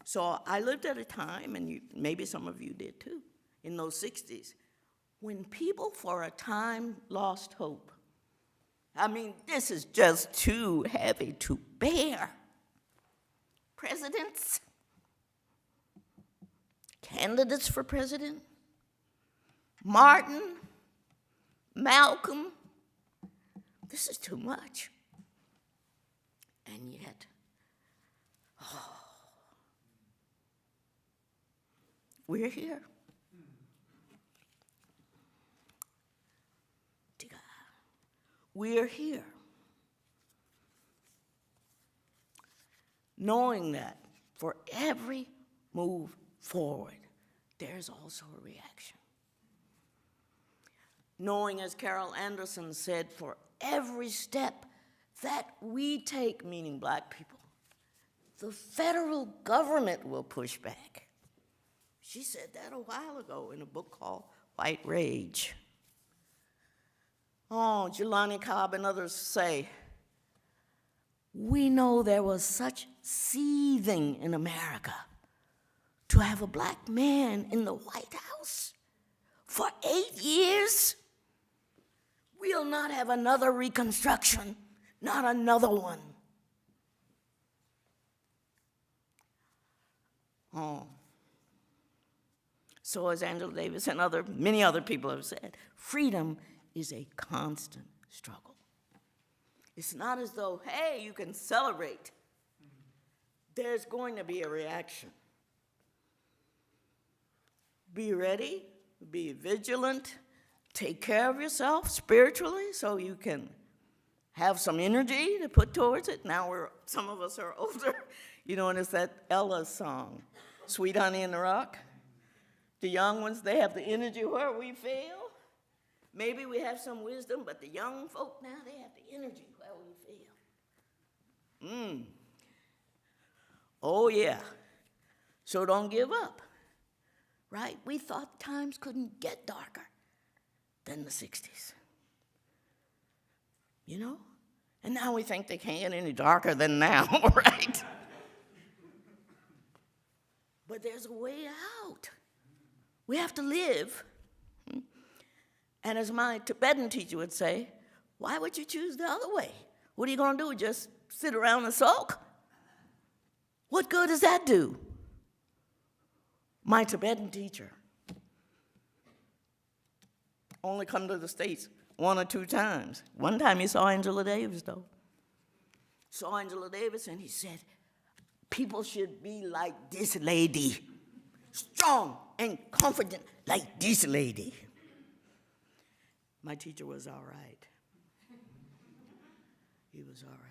Speaker 3: So I lived at a time, and maybe some of you did too, in those 60s, when people for a time lost hope. I mean, this is just too heavy to bear. Presidents, candidates for president, Martin, Malcolm, this is too much. And yet, we're here. We're here. Knowing that for every move forward, there's also a reaction. Knowing, as Carol Anderson said, for every step that we take, meaning black people, the federal government will push back. She said that a while ago in a book called White Rage. Oh, Jelani Cobb and others say, we know there was such seething in America to have a black man in the White House for 8 years. We'll not have another Reconstruction, not another one. Oh. So as Angela Davis and many other people have said, freedom is a constant struggle. It's not as though, hey, you can celebrate. There's going to be a reaction. Be ready, be vigilant, take care of yourself spiritually so you can have some energy to put towards it. Now some of us are older, and it's that Ella song, Sweet Honey in the Rock. The young ones, they have the energy where we fail. Maybe we have some wisdom, but the young folk now, they have the energy where we fail. Oh, yeah. So don't give up, right? We thought times couldn't get darker than the 60s. And now we think they can't get any darker than now, right? But there's a way out. We have to live. And as my Tibetan teacher would say, why would you choose the other way? What are you going to do, just sit around and sulk? What good does that do? My Tibetan teacher only come to the States 1 or 2 times. One time he saw Angela Davis, though. Saw Angela Davis, and he said, people should be like this lady, strong and confident like this lady. My teacher was all right. He was all right.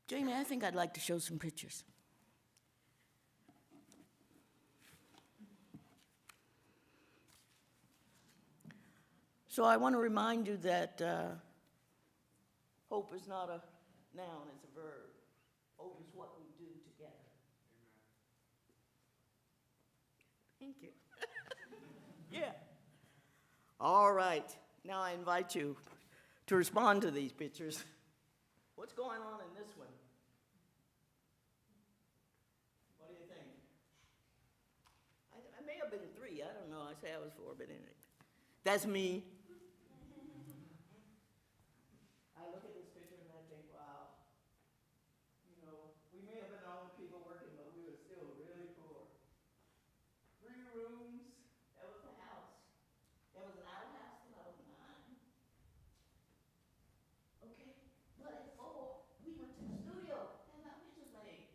Speaker 3: Jamie, I think I'd like to show some pictures. So I want to remind you that hope is not a noun, it's a verb. Hope is what we do together. Thank you. Yeah. All right. Now I invite you to respond to these pictures. What's going on in this one? What do you think? I may have been 3. I don't know. I say I was 4, but anyway. That's me. I look at this picture and I think, wow. We may have been the only people working, but we were still really poor. 3 rooms. That was the house. There was an outhouse till I was 9. Okay, but at 4, we went to the studio and our pictures made.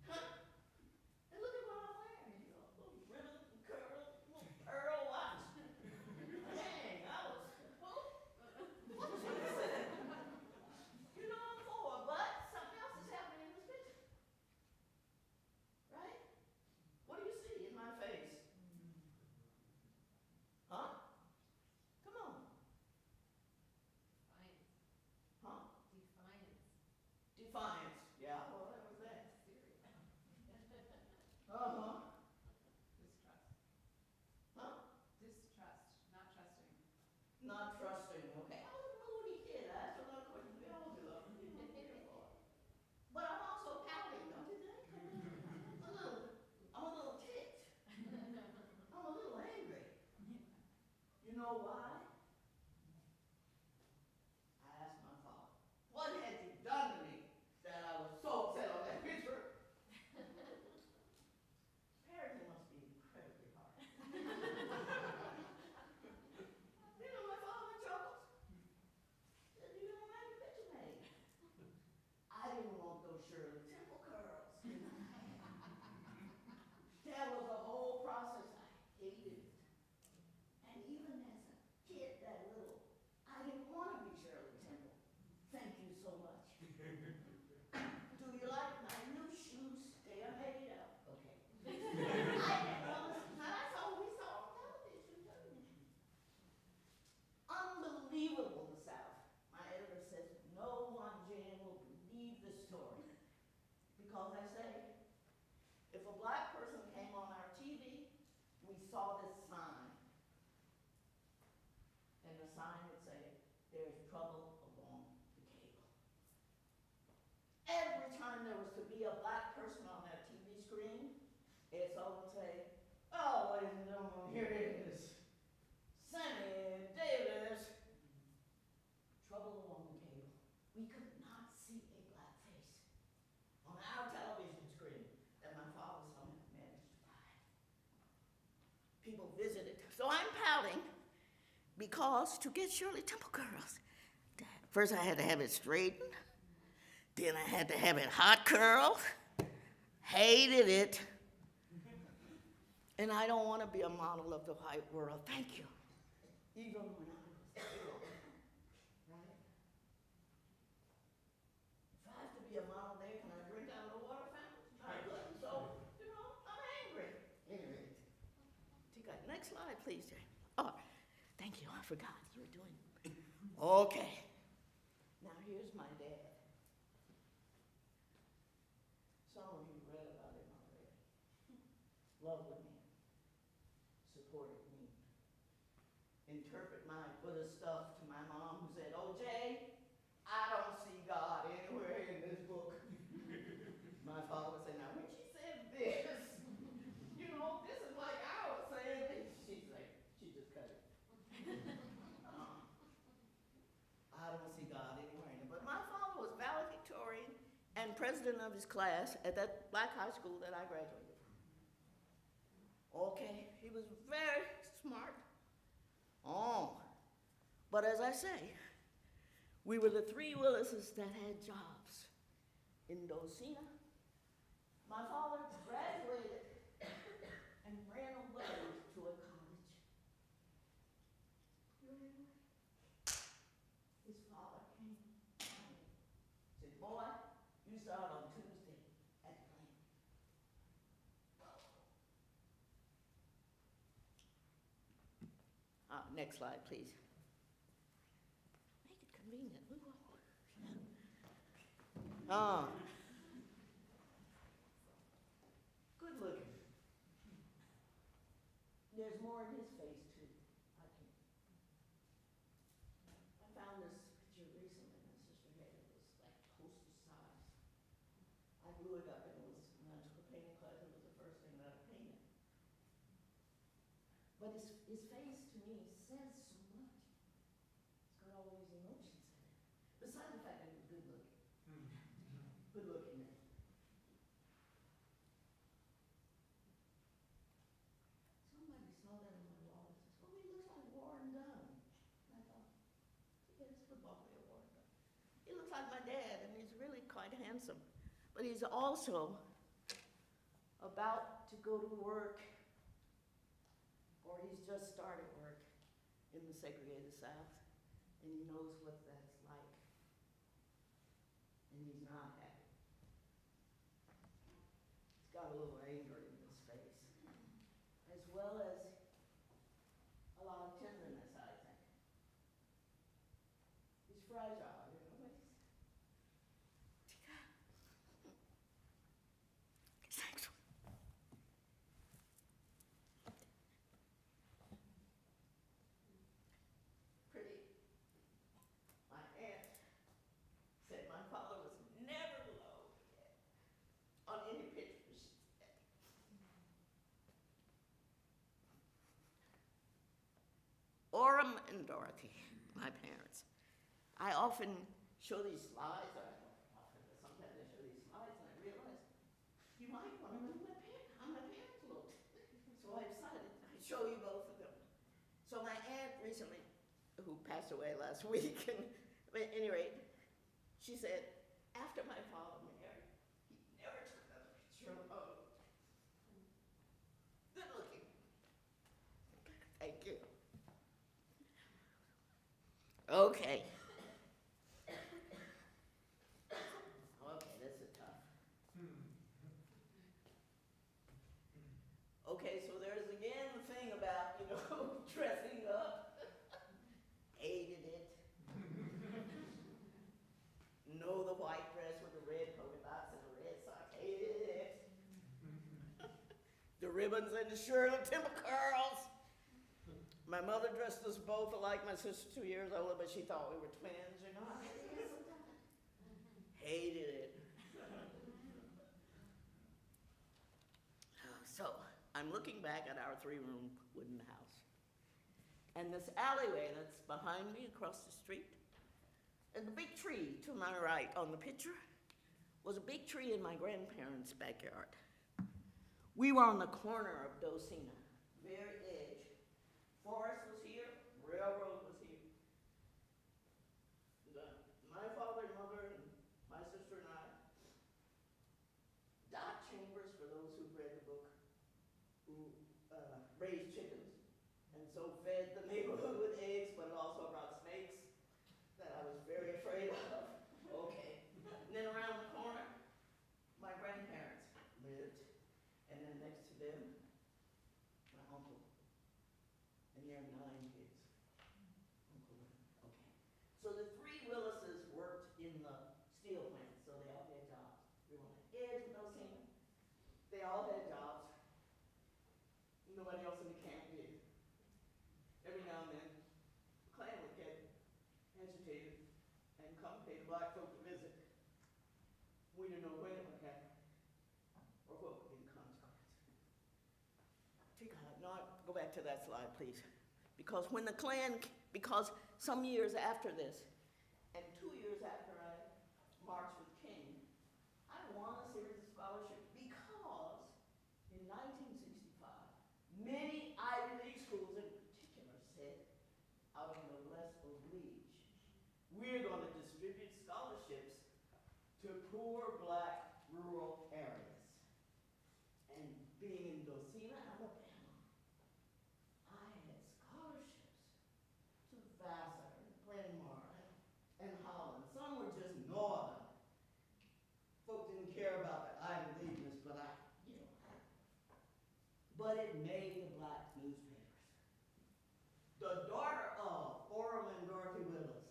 Speaker 3: And look at what I'm wearing. Little ribbon, curl, little pearl watch. Dang, I was, what was this? I'm 4, but something else is happening in this picture. Right? What do you see in my face? Huh? Come on.
Speaker 5: Defiance.
Speaker 3: Huh?
Speaker 5: Defiance.
Speaker 3: Defiance. Yeah, well, that was that. Uh-huh.
Speaker 5: Distrust.
Speaker 3: Huh?
Speaker 5: Distrust. Not trusting.
Speaker 3: Not trusting. Okay. I was a moody kid. I asked a lot of questions. We all do. But I'm also pouty, don't you think? I'm a little ticked. I'm a little angry. You know why? I asked my father, what had you done to me that I was so upset on that picture? Parenting must be incredibly hard. saw this sign. And the sign would say, "There's trouble along the cable." Every time there was to be a black person on that TV screen, it's all would say, "Oh, ladies and gentlemen, here it is. Sammy Davis." Trouble along the cable. We could not see a black face on our television screen that my father somehow managed to buy. People visited. So I'm pouting because to get Shirley Temple Girls, first I had to have it straightened, then I had to have it hot curled, hated it, and I don't want to be a model of the white world. Thank you. Even when I was ill, right? If I have to be a model there, can I drink out of the water fountain? I couldn't, so, I'm angry. Anyway, take that next slide, please, Jay. Oh, thank you, I forgot you were doing. Okay, now here's my dad. Some of you read about him already. Lovely man, supported me. Interpret my Buddhist stuff to my mom, who said, "Oh, Jay, I don't see God anywhere in this book." My father would say, "Now, when she said this, this is like I was saying this." She'd say, she just cut it. I don't see God anywhere in it. But my father was valedictorian and president of his class at that black high school that I graduated from. Okay, he was very smart. Oh, but as I say, we were the three Willises that had jobs in Docena. My father graduated and ran away to a college. You ran away? His father came and said, "Boy, you start on Tuesday at the plant." Next slide, please. Make it convenient. Move on. Good looking. There's more in his face, too. I found this picture recently. My sister had it. It was like poster size. I blew it up, and when I took a painting class, it was the first thing that I painted. But his face, to me, says so much. It's got all these emotions in it. Besides the fact that he was good looking. Good looking man. Somebody saw that on my wall and says, "Oh, he looks like Warren Dunn." And I thought, yeah, it's football player Warren Dunn. He looks like my dad, and he's really quite handsome. But he's also about to go to work, or he's just started work in the segregated South, and he knows what that's like. And he's not happy. He's got a little anger in his face, as well as a lot of tenderness, I think. He's fragile, Thanks. Pretty. My aunt said my father was never low on any picture she said. Orem and Dorothy, my parents. I often show these slides, or sometimes I show these slides, and I realize you might want to know how my parents looked. So I decided I'd show you both of them. So my aunt recently, who passed away last week, and at any rate, she said, after my father married, he never took another picture alone. Good looking. Thank you. Okay. Okay, this is tough. Okay, so there's again the thing about, dressing up. Hated it. No, the white dress with the red polka dots and the red sock. Hated it. The ribbons and the shirt, the tip of curls. My mother dressed us both alike. My sister's 2 years older, but she thought we were twins, you know. Hated it. So I'm looking back at our 3-room wooden house. And this alleyway that's behind me across the street, and the big tree to my right on the picture was a big tree in my grandparents' backyard. We were on the corner of Docena, very edge. Forest was here, railroad was here. My father, mother, and my sister and I, Dot Chambers, for those who've read the book, who raised chickens, and so fed the neighborhood with eggs, but it also brought snakes that I was very afraid of. Okay. And then around the corner, my grandparents lived, and then next to them, my uncle. And he had 9 kids. Uncle, okay. So the 3 Willises worked in the steel plant, so they all had jobs. We were on the edge of Docena. They all had jobs. Nobody else in the camp did. Every now and then, the Klan would get agitated and come pay the black folk to visit. We didn't know when it would happen or what would be the consequence. Go back to that slide, please. Because when the Klan, because some years after this, and 2 years after I marched with King, I won a series of scholarships because in 1965, many Ivy League schools in particular said, out of noblesse oblige, we're going to distribute scholarships to poor black rural areas. And being in Docena, Alabama, I had scholarships to Vassar and Glenmar and Holland. Some were just northern. Folk didn't care about the Ivy Leagueness, but but it made the black newspapers. The daughter of Foreman Dorothy Willis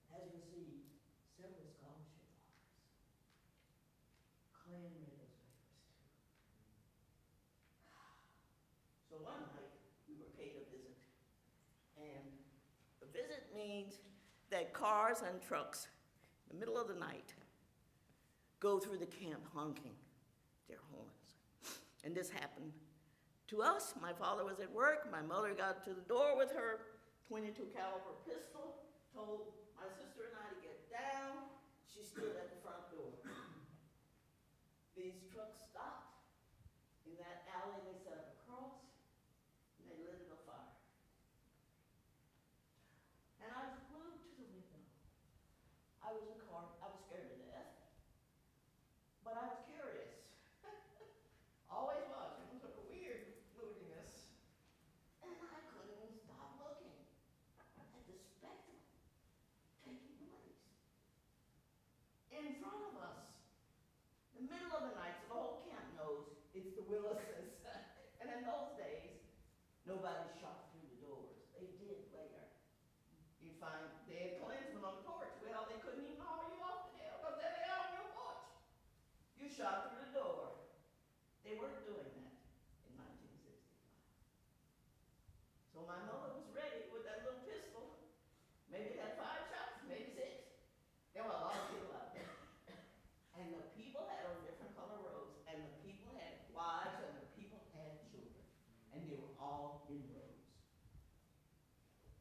Speaker 3: has received several scholarship offers. Klan read those papers too. So one night, we were paid a visit. And a visit means that cars and trucks, in the middle of the night, go through the camp honking their horns. And this happened to us. My father was at work. My mother got to the door with her .22 caliber pistol, told my sister and I to get down. She stood at the front door. These trucks stopped. In that alley, they set up a cross, and they lit it afire. And I was glued to the window. I was scared to death, but I was curious. Always was. It was like a weird moodiness. And I couldn't stop looking at the spectacle taking place in front of us. In the middle of the night, so the whole camp knows it's the Willises. And in those days, nobody shot through the doors. They did later. You find they had Klansmen on the porch. Well, they couldn't even haul you off the jail because there they are on your porch. You shot through the door. They weren't doing that in 1965. So my mother was ready with that little pistol. Maybe it had 5 shots, maybe 6. There were a lot of people out there. And the people had on different color robes, and the people had wives, and the people had children. And they were all in rows.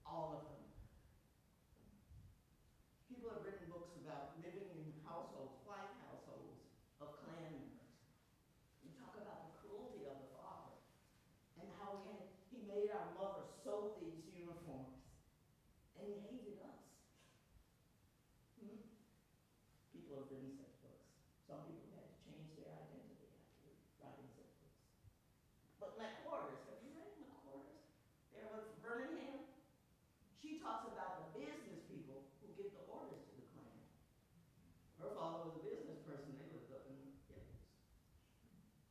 Speaker 3: All of them. People have written books about living in households, white households, of Klan members. You talk about the cruelty of the father and how he made our mother sew these uniforms. And he hated us. People have written such books. Some people had to change their identity after writing such books. But McQuarters, have you read McQuarters? There was Birmingham. She talks about the business people who give the orders to the Klan. Her father was a business person. They lived up in the hills.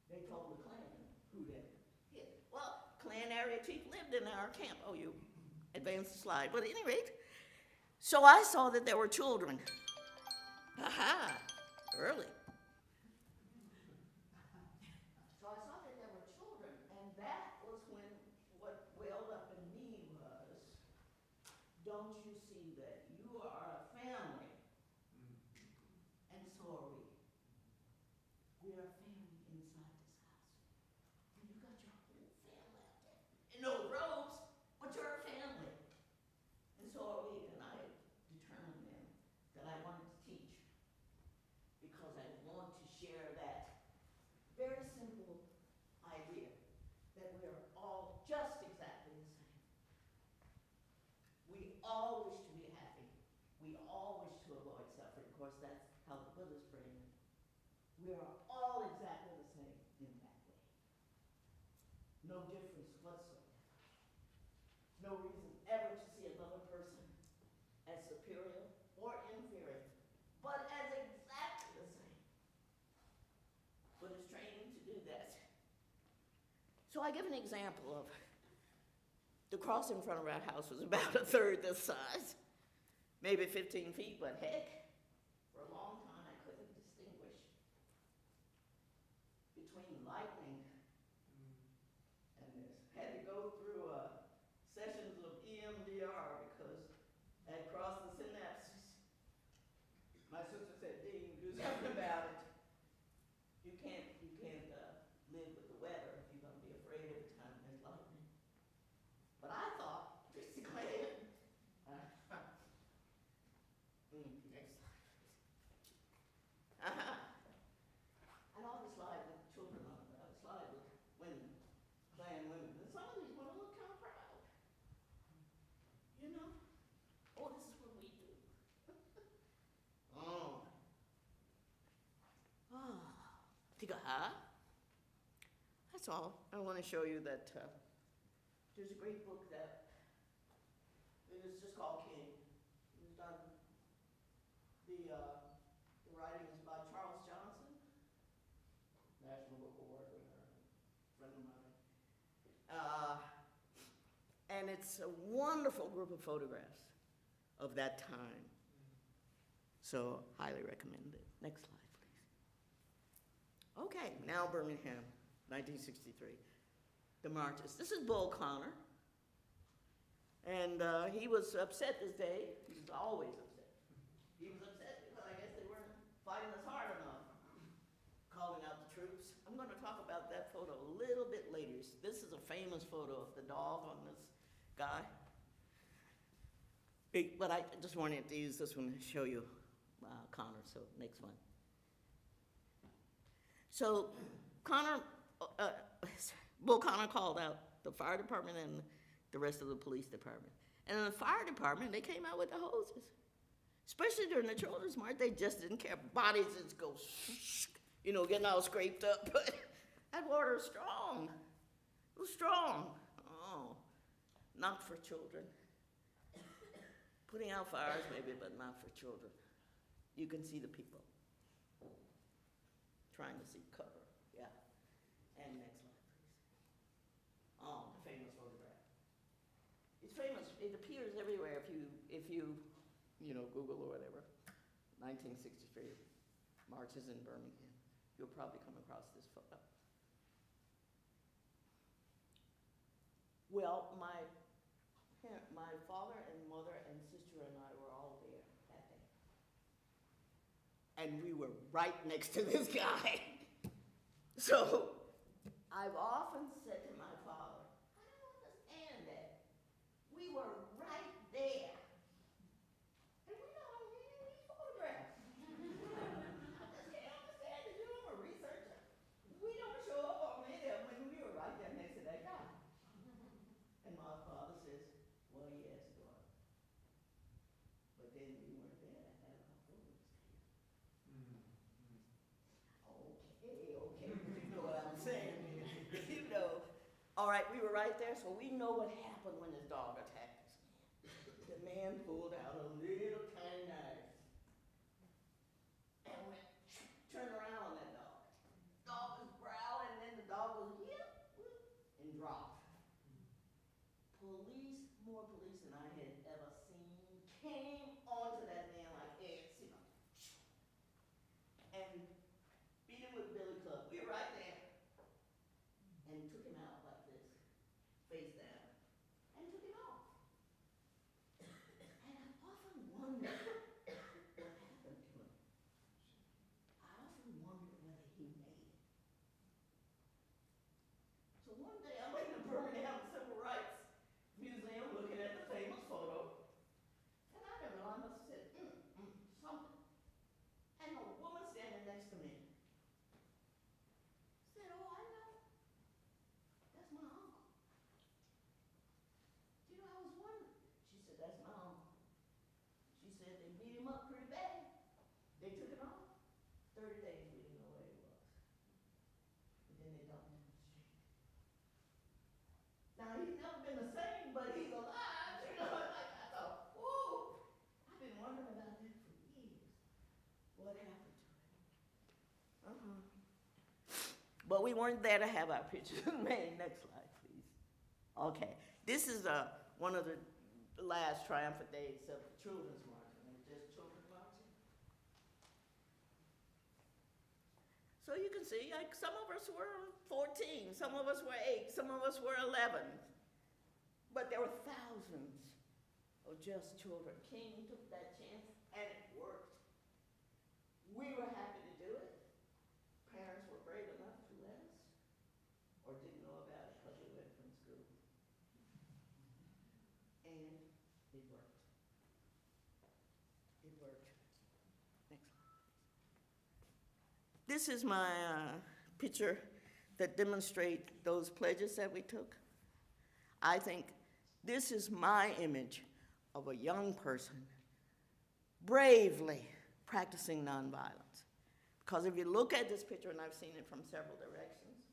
Speaker 3: They told the Klan who they hit. Well, Klan area chief lived in our camp. Oh, you advanced the slide. But at any rate, so I saw that there were children. Aha, early. So I saw that there were children don't you see that you are a family? And so are we. We are a family inside this house. And you got your whole family out there. In those robes, but you're a family. And so are we. And I determined then that I wanted to teach because I want to share that very simple idea that we are all just exactly the same. We all wish to be happy. We all wish to avoid suffering. Of course, that's how the Buddhists frame it. We are all exactly the same in that way. No difference whatsoever. No reason ever to see another person as superior or inferior, but as exactly the same. Buddhist training to do that. So I give an example of the cross in front of our house was about a third this size, maybe 15 feet, but heck, for a long time I couldn't distinguish between lightning and this. Had to go through sessions of EMDR because I had crossed the synapses. My sister said, Dean, do something about it. You can't live with the weather if you're going to be afraid every time there's lightning. But I thought, basically, next slide, please. And all the slide with children on it. I slide with women, playing women. And some of these women look kind of proud. You know? Oh, this is what we do. Oh. Take a high. That's all. I want to show you that there's a great book that it's just called King. It was done. The writing is by Charles Johnson, National Book Award winner, friend of mine. And it's a wonderful group of photographs of that time. So, highly recommend it. Next slide, please. Okay, now Birmingham, 1963. The marches. This is Bull Connor. And he was upset this day. He was always upset. He was upset because I guess they weren't fighting us hard enough, calling out the troops. I'm going to talk about that photo a little bit later. This is a famous photo of the dog on this guy. But I just wanted to use this one to show you Connor, so next one. So Bull Connor called out the fire department and the rest of the police department. And in the fire department, they came out with the hoses. Especially during the children's march, they just didn't care. Bodies just go, getting all scraped up. But that water is strong. It was strong. Oh, not for children. Putting out fires maybe, but not for children. You can see the people trying to seek cover. Yeah. And next slide, please. Oh, the famous photograph. It's famous. It appears everywhere if you Google or whatever. 1963 marches in Birmingham. You'll probably come across this photo. Well, my father and mother and sister and I were all there that day. And we were right next to this guy. So I've often said to my father, I don't understand that. We were right there. And we don't have any of these photographs. I just can't understand it. I'm a researcher. We don't show up on any of them when we were right there next to that guy. And my father says, well, yes, daughter. But then we weren't there to have our photos taken. Okay, you know what I'm saying. All right, we were right there, so we know what happened when this dog attacked us. The man pulled out a little tiny knife and went, turned around on that dog. Dog was growling, and then the dog was, and dropped. More police than I had ever seen came onto that man like ants, and beat him with a billy club. We were right there. And took him out like this, face down, and took him off. what happened to it? But we weren't there to have our pictures made. Next slide, please. Okay, this is one of the last triumphant days of children's marching. It was just children marching. So you can see, like, some of us were 14, some of us were 8, some of us were 11. But there were thousands of just children. King took that chance, and it worked. We were happy to do it. Parents were brave enough to let us, or didn't know about it because we went from school. And it worked. It worked. Next slide. This is my picture that demonstrates those pledges that we took. I think this is my image of a young person bravely practicing nonviolence. Because if you look at this picture, and I've seen it from several directions,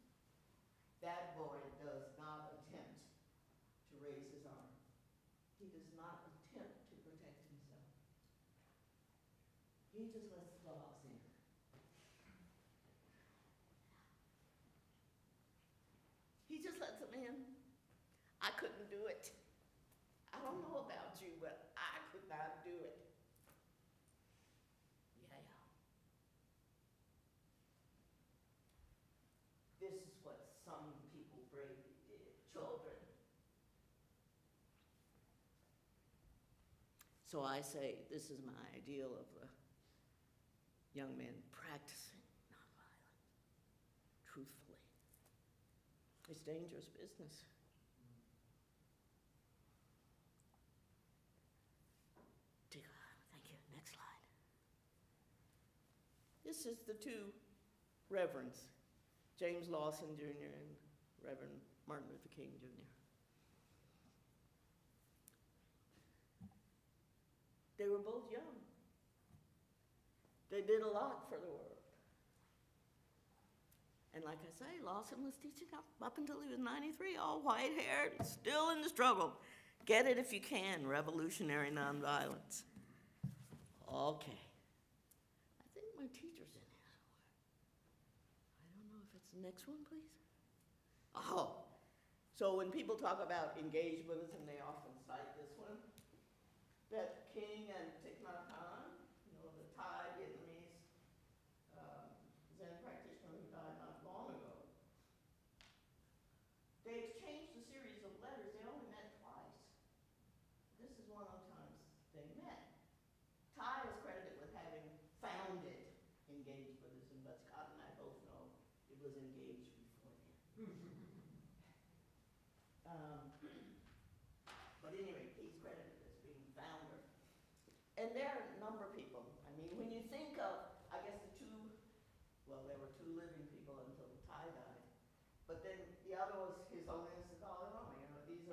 Speaker 3: that boy does not attempt to raise his arm. He does not attempt to protect himself. He just lets the dogs in. He just lets them in. I couldn't do it. I don't know about you, but I could not do it. Yeah. This is what some people bravely did. Children. So I say this is my ideal of the young men practicing nonviolence, truthfully. It's dangerous business. Thank you. Next slide. This is the two reverends, James Lawson Jr. and Reverend Martin Luther King Jr. They were both young. They did a lot for the world. And like I say, Lawson was teaching up until he was 93, all white-haired, still in the struggle. Get it if you can, revolutionary nonviolence. Okay. I think my teacher's in here somewhere. I don't know if it's the next one, please. Oh, so when people talk about engage with us, and they often cite this one, that King and Thich Nhat Hanh, the Thai Vietnamese Zen practitioner who died not long ago, they exchanged a series of letters. They only met twice. This is one of the times they met. Thai is credited with having founded Engage Buddhism, but Scott and I both know it was engaged before then. But anyway, he's credited as being founder. And there are a number of people. I mean, when you think of, I guess there were two living people until Thai died. But then the other was His Holiness the Dalai Lama. These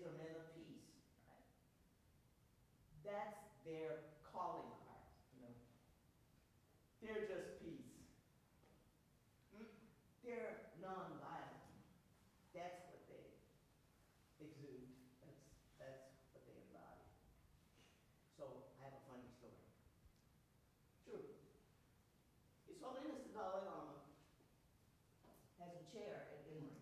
Speaker 3: are men of peace, right? That's their calling card, They're just peace. They're nonviolent. That's what they exude. That's what they embody. So I have a funny story. True. His Holiness the Dalai Lama has a chair at Emory.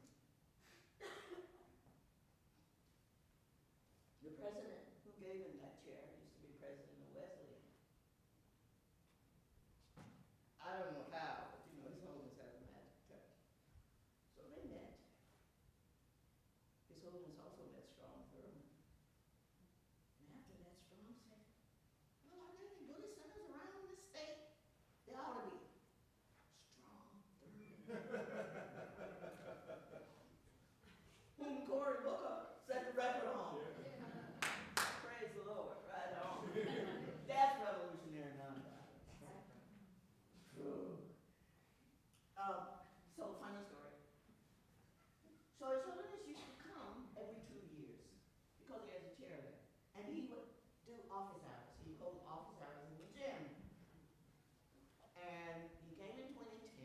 Speaker 3: The president who gave him that chair used to be president of Wesleyan. I don't know how, but His Holiness has a magic touch. So they met. His Holiness also met Strom Thurmond. And after that, Strom said, well, are there any Buddhist centers around this state? There ought to be. Strom Thurmond. Whom Cory Booker set the record on. Praise the Lord, right on. That's revolutionary nonviolence. True. So funny story. So His Holiness used to come every 2 years because he has a chair there. And he would do office hours. He would hold office hours in the gym. And he came in 2010,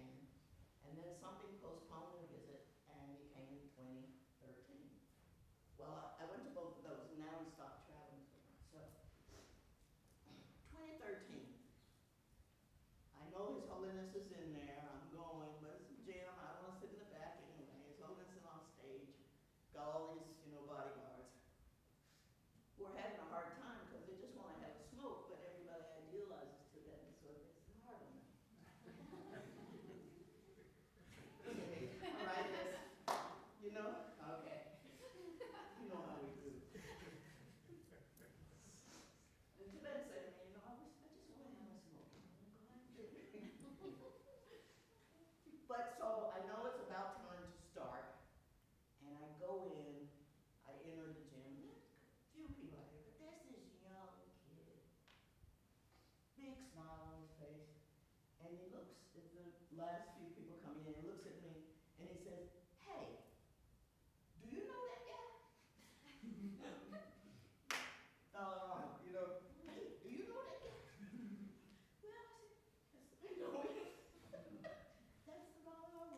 Speaker 3: and then something postponed the visit, and he came in 2013. Well, I went to both of those, and now he stopped traveling so much. So, 2013, I all these, bodyguards who are having a hard time because they just want to have a smoke, but everybody idealizes to them, so it makes it hard on them. All right, yes. Okay. You know how we do. The Tibetan said to me, I just want to have a smoke. But so I know it's about time to start, and I go in, I enter the gym, and there's a few people out here, but there's this young kid, big smile on his face, and he looks at the last few people coming in, he looks at me, and he says, "Hey, do you know that guy?" Hey, do you know that guy? Well, I know him. That's the wrong one.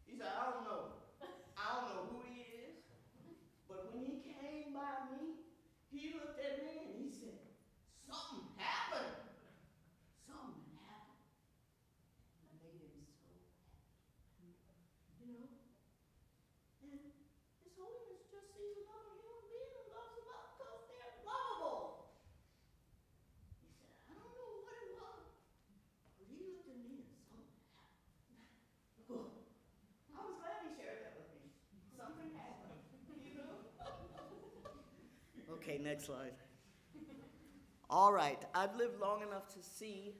Speaker 3: He said, I don't know who he is, but when he came by me, he looked at me and he said, something happened. Something happened. It made him so happy. And His Holiness just sees another human being and loves them up because they're lovable. He said, I don't know what it was, but he looked at me and something happened. Oh, I was glad he shared that with me. Something happened, Okay, next slide. All right, I've lived long enough to see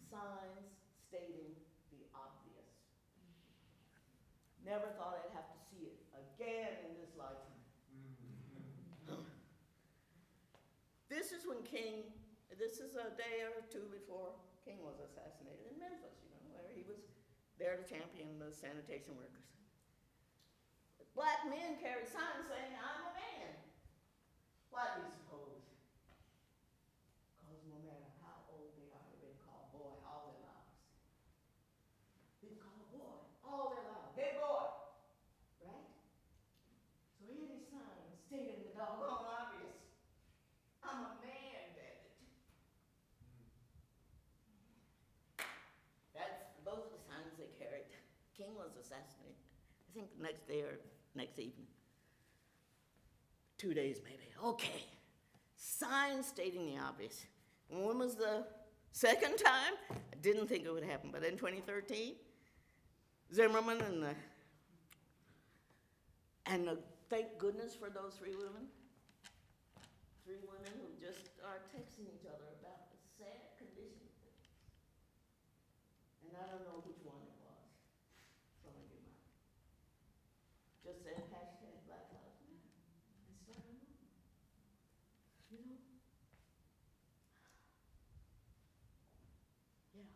Speaker 3: signs stating the obvious. Never thought I'd have to see it again in this lifetime. This is when this is a day or two before King was assassinated in Memphis, where he was there to champion the sanitation workers. Black men carried signs saying, I'm a man. Why do you suppose? Because no matter how old they are, they've been called boy all their lives. Been called boy all their lives. Hey boy! Right? So here are these signs stating the doggone obvious. I'm a man, damn it. Those are the signs they carried. King was assassinated, I think the next day or next evening. 2 days maybe. Okay. Signs stating the obvious. And when was the second time? I didn't think it would happen, but in 2013, Zimmerman and thank goodness for those 3 women. 3 women who just are texting each other about the sad condition of things. And I don't know which one it was. Some of you might. Just said hashtag Black Lives Matter and start a movement. Yeah.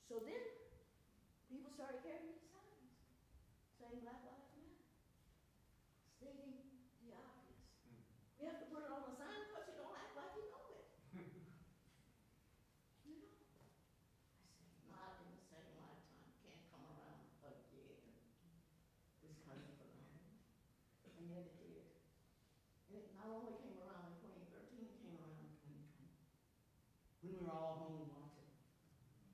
Speaker 3: So then people started carrying these signs saying Black Lives Matter, stating the obvious. You have to put it on the sign because you don't act like you know it. I said, not in the same lifetime. Can't come around again. This kind of phenomenon. And yet it did. And it not only came around in 2013, it came around in 2020. When we were all home watching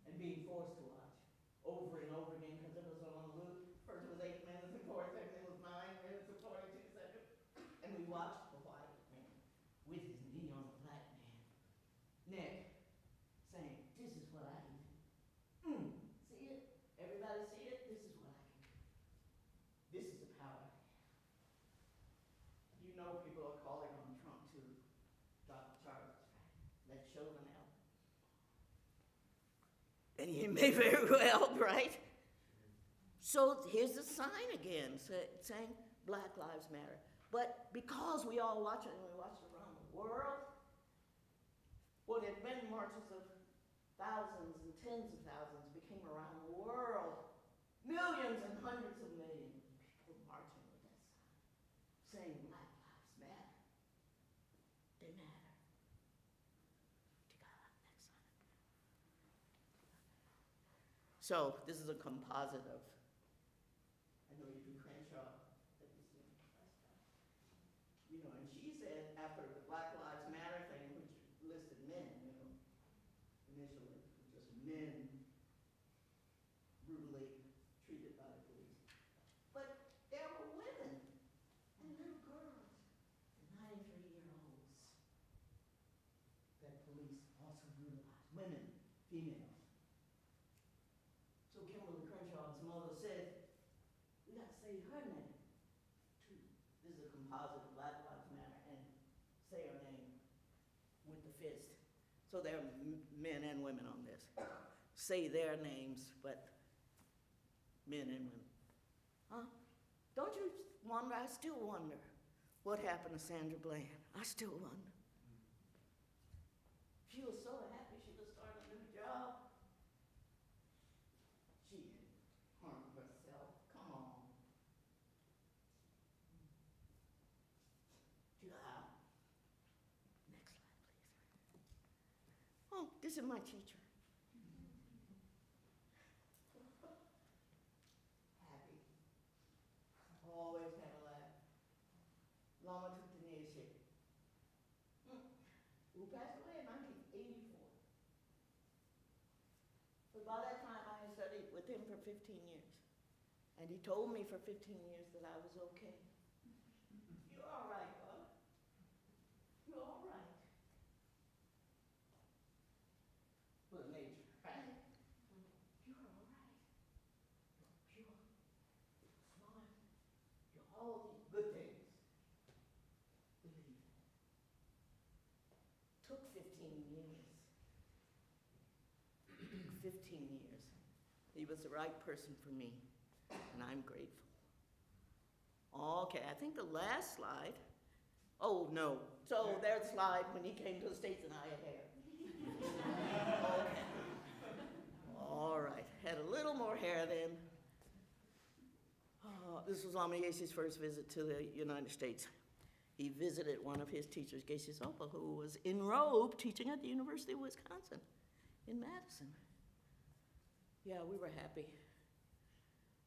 Speaker 3: and being forced to watch over and over again because it was on a loop. First it was 8 minutes and 4 seconds, it was 9 minutes and 42 seconds. And we watched the white man with his knee on the black man neck saying, this is what I can do. See it? Everybody see it? This is what I can do. This is the power I have. People are calling on Trump to drop the charges, right? Let's show them out. And he may very well, right? So here's the sign again saying Black Lives Matter. But because we all watch it and we watch it around the world, what had been marches of thousands and tens of thousands became around the world. Millions and hundreds of millions of people marching with that sign, saying Black Lives Matter. They matter. You got that sign. So this is a composite of, I know you do Crenshaw, that you see last time. And she said after the Black Lives Matter thing, which listed men, initially, just men brutally treated by the police. But there were women women, females. So Kimberly Crenshaw's mother said, we got to say her name too. This is a composite of Black Lives Matter and say her name with the fist. So there are men and women on this. Say their names, but men and women. Huh? Don't you wonder? I still wonder what happened to Sandra Bland. I still wonder. She was so happy she was starting a new job. She didn't harm herself. Come on. Yeah. Next slide, please. Oh, this is my teacher. Happy. Always had a laugh. Lama Tutanese. Who passed away in 1984. But by that time, I had studied with him for 15 years. And he told me for 15 years that I was okay. You're all right, bud. You're all right. But nature, right? You're all right. You're pure. You're smart. You're all these good things. Believe it. Took 15 years. 15 years. He was the right person for me, and I'm grateful. Okay, I think the last slide. Oh, no. So there's the slide when he came to the States and I had hair. Okay. All right. Had a little more hair then. This was Lama Yeshe's first visit to the United States. He visited one of his teachers, Geshe Sopa, who was in robe teaching at the University of Wisconsin in Madison. Yeah, we were happy.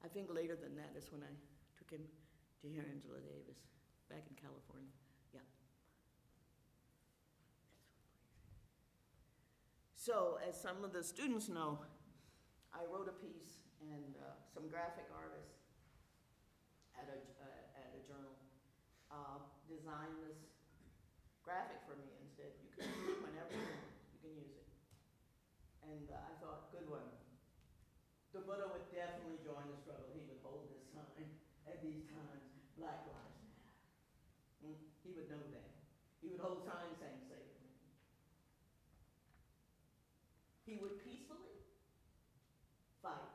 Speaker 3: I think later than that is when I took him to hear Angela Davis back in California. Yeah. So, as some of the students know, I wrote a piece and some graphic artists at a journal designed this graphic for me and said, you can use it whenever you want, you can use it. And I thought, good one. The Buddha would definitely join the struggle. He would hold this sign at these times, Black Lives Matter. He would know that. He would hold signs saying, say it. He would peacefully fight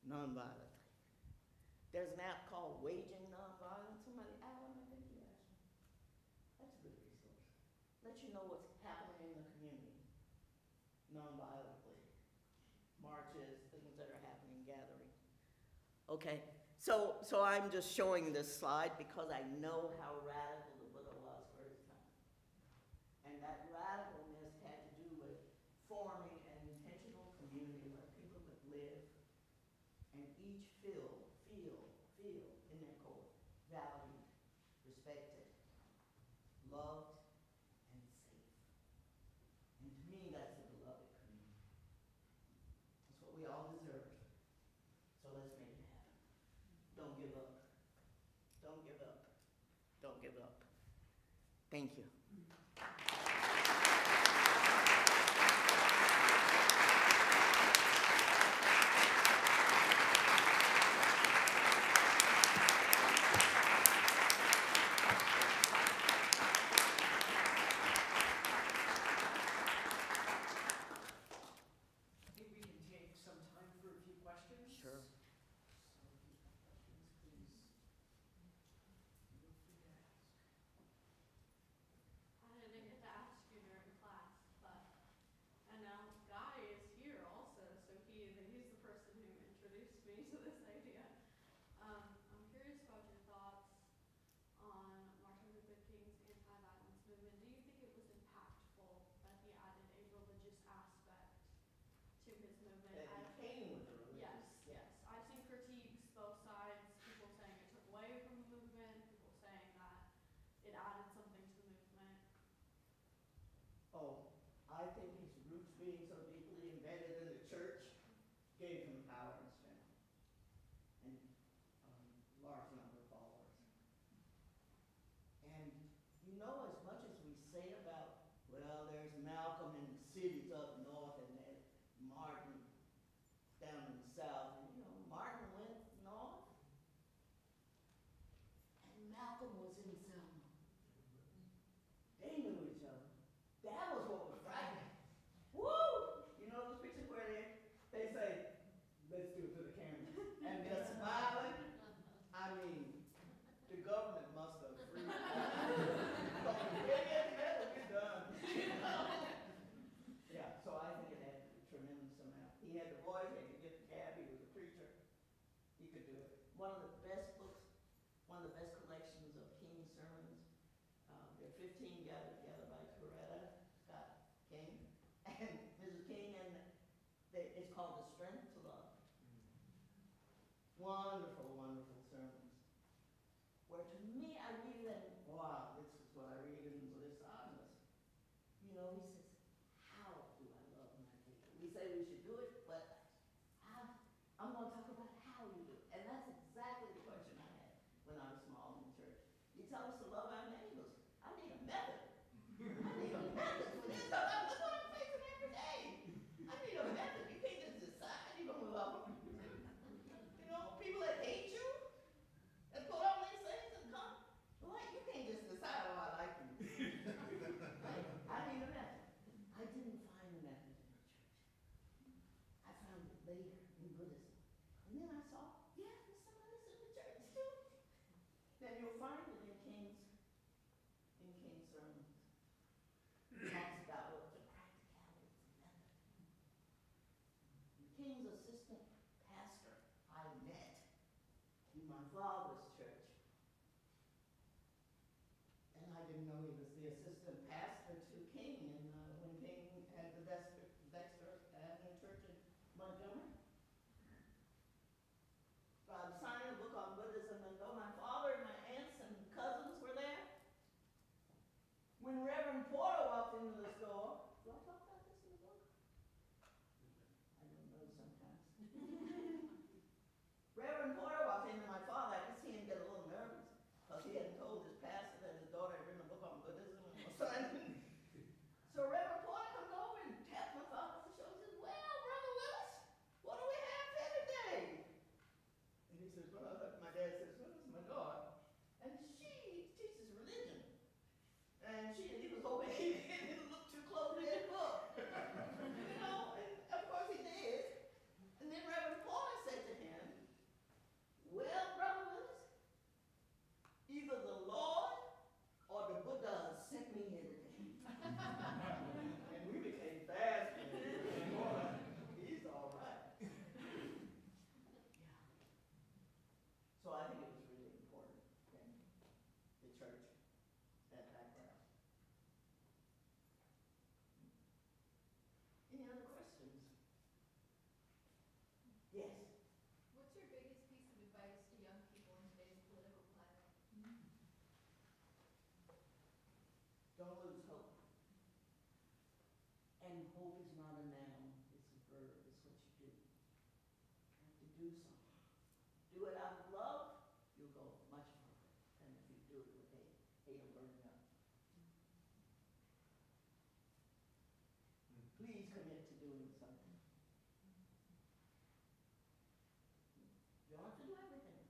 Speaker 3: nonviolently. There's an app called Waging Nonviolence. Somebody, Alan, I think you asked me. That's a good resource. Let you know what's happening in the community nonviolently. Marches, things that are happening, gatherings. Okay, so I'm just showing this slide because I know how radical the Buddha was for his time. And that radicalness had to do with forming an intentional community where people could live and each feel in their core, valued, respected, loved, and safe. And to me, that's a beloved community. That's what we all deserve. So let's make it happen. Don't give up. Don't give up. Don't give up. Thank you.
Speaker 2: I think we can take some time for a few questions.
Speaker 3: Sure.
Speaker 2: So if you have questions, please feel free to ask.
Speaker 5: I didn't get to ask you during class, but I know Guy is here also, so he's the person who introduced me to this idea. I'm curious about your thoughts on Martin Luther King's anti-violence movement. Do you think it was impactful that he added a religious aspect to his movement?
Speaker 3: That he came with a religious.
Speaker 5: Yes, yes. I've seen critiques, both sides, people saying it took away from the movement, people saying that it added something to the movement.
Speaker 3: Oh, I think his roots being so deeply embedded in the church gave him power and strength and large number of followers. And you know, as much as we say about, well, there's Malcolm in the city called The Strength to Love. Wonderful, wonderful sermons. Where to me, I read them, wow, this is what I read in Buddhist. You know, he says, how do I love my neighbor? We say we should do it, but I'm going to talk about how you do it. And that's exactly the question I had when I was small in the church. You tell us to love our neighbors. I need a method. I need a method for this. That's what I'm facing every day. I need a method. You can't just decide you're going to love them. You know, people that hate you and put on these things and come, like, you can't just decide, oh, I like you. I need a method. I didn't find a method in the church. I found it later in Buddhism. And then I saw, yeah, there's some of this in the church too. Then you'll find it in King's sermons. He talks about what the practicalities of method. King's assistant pastor I met in my father's church. And I didn't know he was the assistant pastor to King when King had the Dexter Avenue Church in Montgomery. So I'm signing a book on Buddhism, and though my father and my aunts and cousins were there, when Reverend Porter walked into the store, do I talk about this in the book? I don't know sometimes. Reverend Porter walked into my father, I could see him get a little nervous, because he hadn't told his pastor that his daughter had written a book on Buddhism and was signing. So Reverend Porter comes over and taps my father on the shoulder and says, well, Brother Willis, what do we have here today? And he says, well, my dad says, well, it's my daughter. And she teaches religion. And he was hoping he didn't look too close at his book. You know, and of course he did. And then Reverend Porter said to him, well, Brother Willis, either the Lord or the Buddha sent me here today. And we became fast friends. Boy, he's all right. Yeah. So I think it was really important in the church, that background. Any other questions? Yes.
Speaker 5: What's your biggest piece of advice to young people in today's political climate?
Speaker 3: Don't lose hope. And hope is not a noun, it's a verb, it's what you do. You have to do something. Do it out of love, you'll go much further than if you do it with hate or burning up. Please commit to doing something. You don't have to do everything,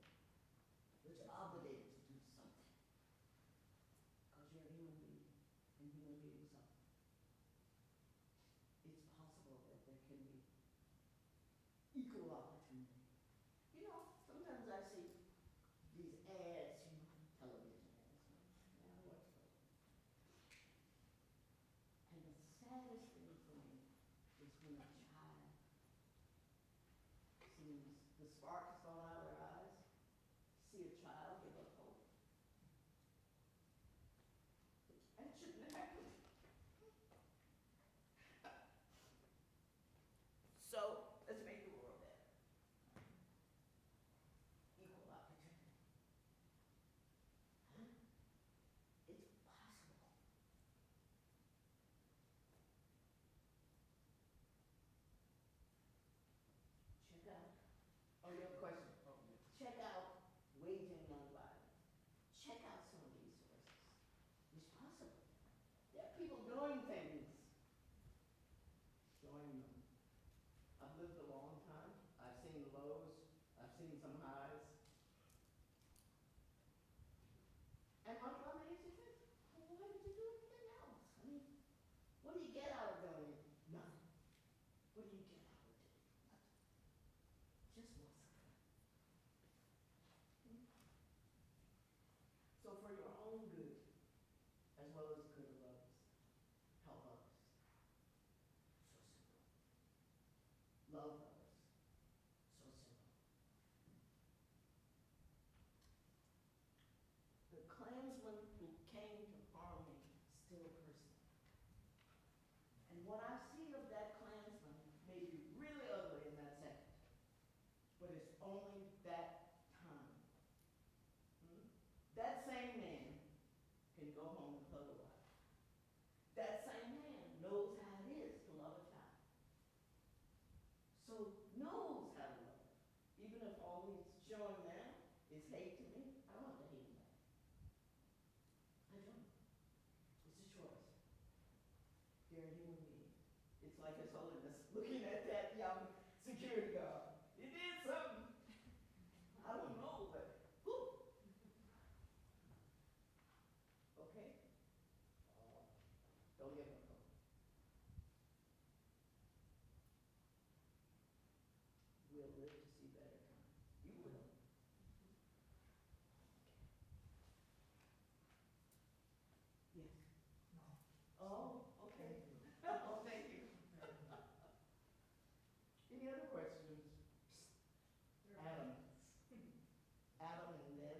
Speaker 3: but you're obligated to do something. Because you're a human being, and human beings suffer. It's possible that there can be equal opportunity. You know, sometimes I see these ads, television ads, and I watch those. And the saddest thing for me is when a child sees the spark has gone out of their eyes, see a child give up hope. That shouldn't happen. So let's make the world better. Equal opportunity. Huh? It's possible. Check out. Oh, you have a question? Check out Waging Nonviolence. Check out some of these sources. It's possible. There are people doing things. Join them. I've lived a long time. I've seen lows. I've seen some highs. And my brother used to say, well, why did you do anything else? I mean, what do you get out of doing it? Nothing. What do you get out of it? Nothing. Just more suffering. So for your own good, as well as the good of others, help others. So simple. Love others. So simple. The Klansman who came to harm me, still a person. And what I see of that Klansman may be really ugly like His Holiness looking at that young security guard. He did something. I don't know, but whew. Okay. Don't give up. We'll live to see better times. You will. Yes. Oh, okay. Oh, thank you. Any other questions? Adam. Adam and then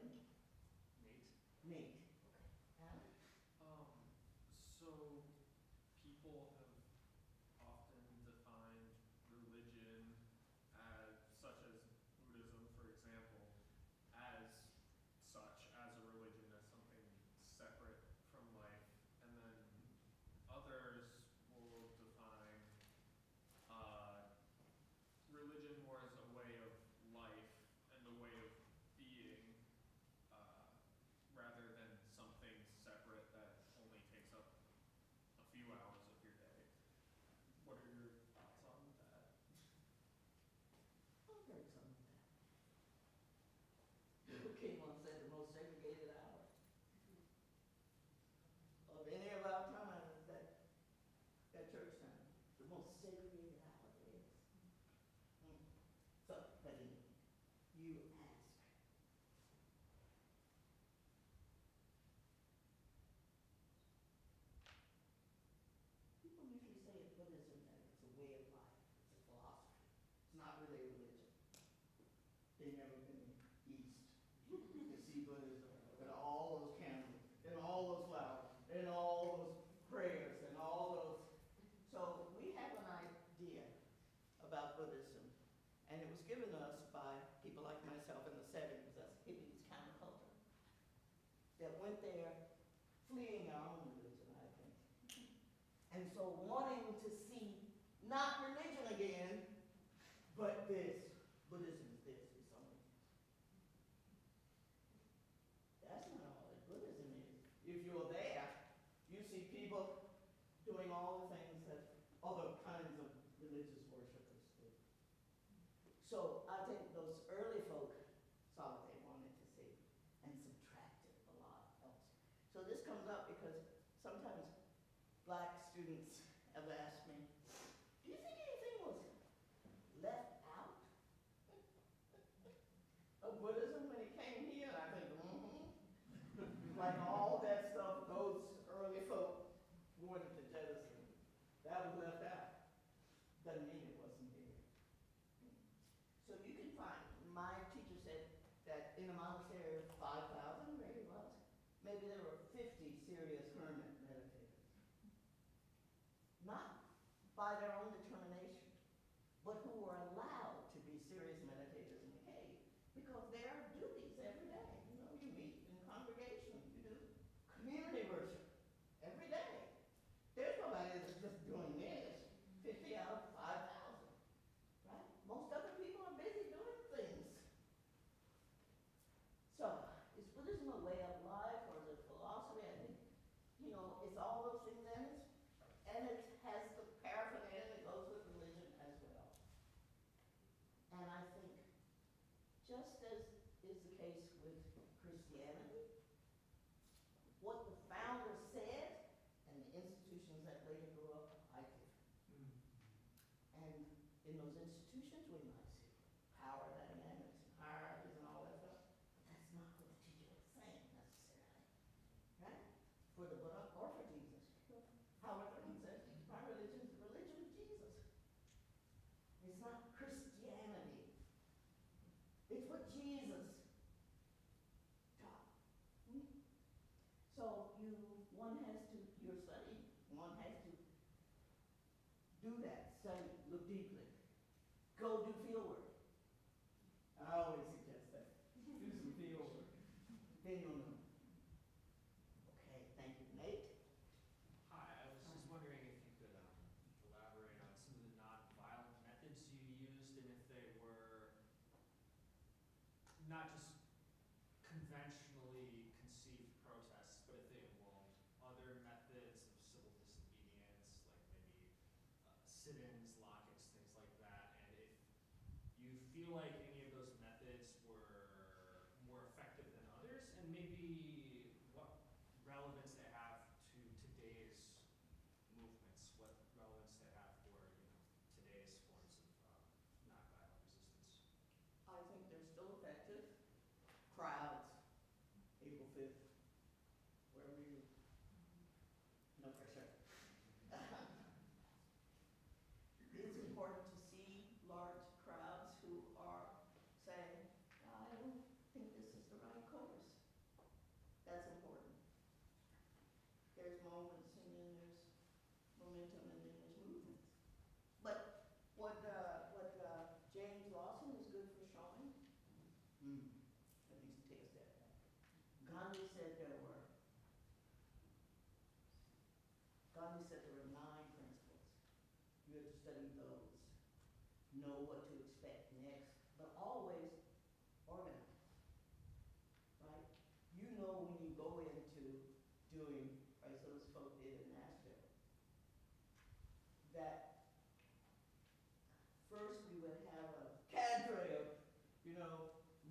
Speaker 2: Nate.
Speaker 3: Nate. Adam?
Speaker 6: So people have often defined religion as, such as Buddhism, for example, as such, as a religion, as something separate from life. And then others will define religion more as a way of life and a way of being, rather than something separate that only takes up a few hours of your day. What are your thoughts on that?
Speaker 3: I've heard some of that. Luther King once said the most segregated hour of any of our time is that church time. The most segregated hour there is. So, but anyway, you ask. People usually say in Buddhism that it's a way of life, it's a philosophy. It's not really a religion. They've never been east to see Buddhism and all those candles and all those flowers and all those prayers and all those. So we have an idea about Buddhism, and it was given us by people like myself in the 70s, that's hippies counterculture, that went there fleeing our own religion, I think. And so wanting to see not religion again, but this. Buddhism is this, it's something. That's not all that Buddhism is. If you're there, you see people doing all the things that other kinds of religious worshipers do. So I think those early folk saw what they wanted to see and subtracted a lot else. So this comes up because sometimes black students have asked me, do you think anything was left out of Buddhism when it came here? And I think, like all that stuff those early folk wanted to jettison, that was left out. Doesn't mean it wasn't here. So you can find, my teacher said that in a monastery of 5,000, maybe it was, maybe there were 50 serious hermit meditators. Not by their own determination, but who were allowed to be serious meditators in the cave, because there are duties every day. You know, you meet in congregation, you do community worship every day. There's nobody that's just doing this 50 out of 5,000, right? Most other people are busy doing things. So, is Buddhism a way of life or is it philosophy? I think, you know, it's all those things and it has the paraphernalia that goes with religion as well. And I think, just as is the case with Christianity, what the founder said and the institutions that later grew up are different. And in those institutions, we might see power dynamics and hierarchies and all that stuff, but that's not what the teacher was saying necessarily, right? For the Buddha or for Jesus. However, he said, my religion is the religion of Jesus. It's not Christianity. It's what Jesus taught. So one has to, you're studying, one has to do that, study, look deeply. Go do field work. I always suggest that. Do some field work. Then you'll know. Okay, thank you. Nate?
Speaker 7: Hi, I was just wondering if you could elaborate on some of the nonviolent methods you used and if they were not just conventionally conceived protests, but if they involved other methods of civil disobedience, like maybe sit-ins, lock-ins, things like that, and if you feel like any of those methods were more effective than others, and maybe what relevance they have to today's movements, what relevance they have for, today's forms of nonviolent resistance.
Speaker 3: I think they're still effective. Crowds, April 5th, wherever you, no pressure. It's important to see large crowds who are saying, I don't think this is the right course. That's important. There's moments and then there's momentum and then there's movements. But what James Lawson is good for showing, let me take a step back. Gandhi said there were 9 principles. You have to study those, know what to expect next, but always organize, right? You know when you go into doing, right, so this folk did in Nashville, that first we would have a cadre of,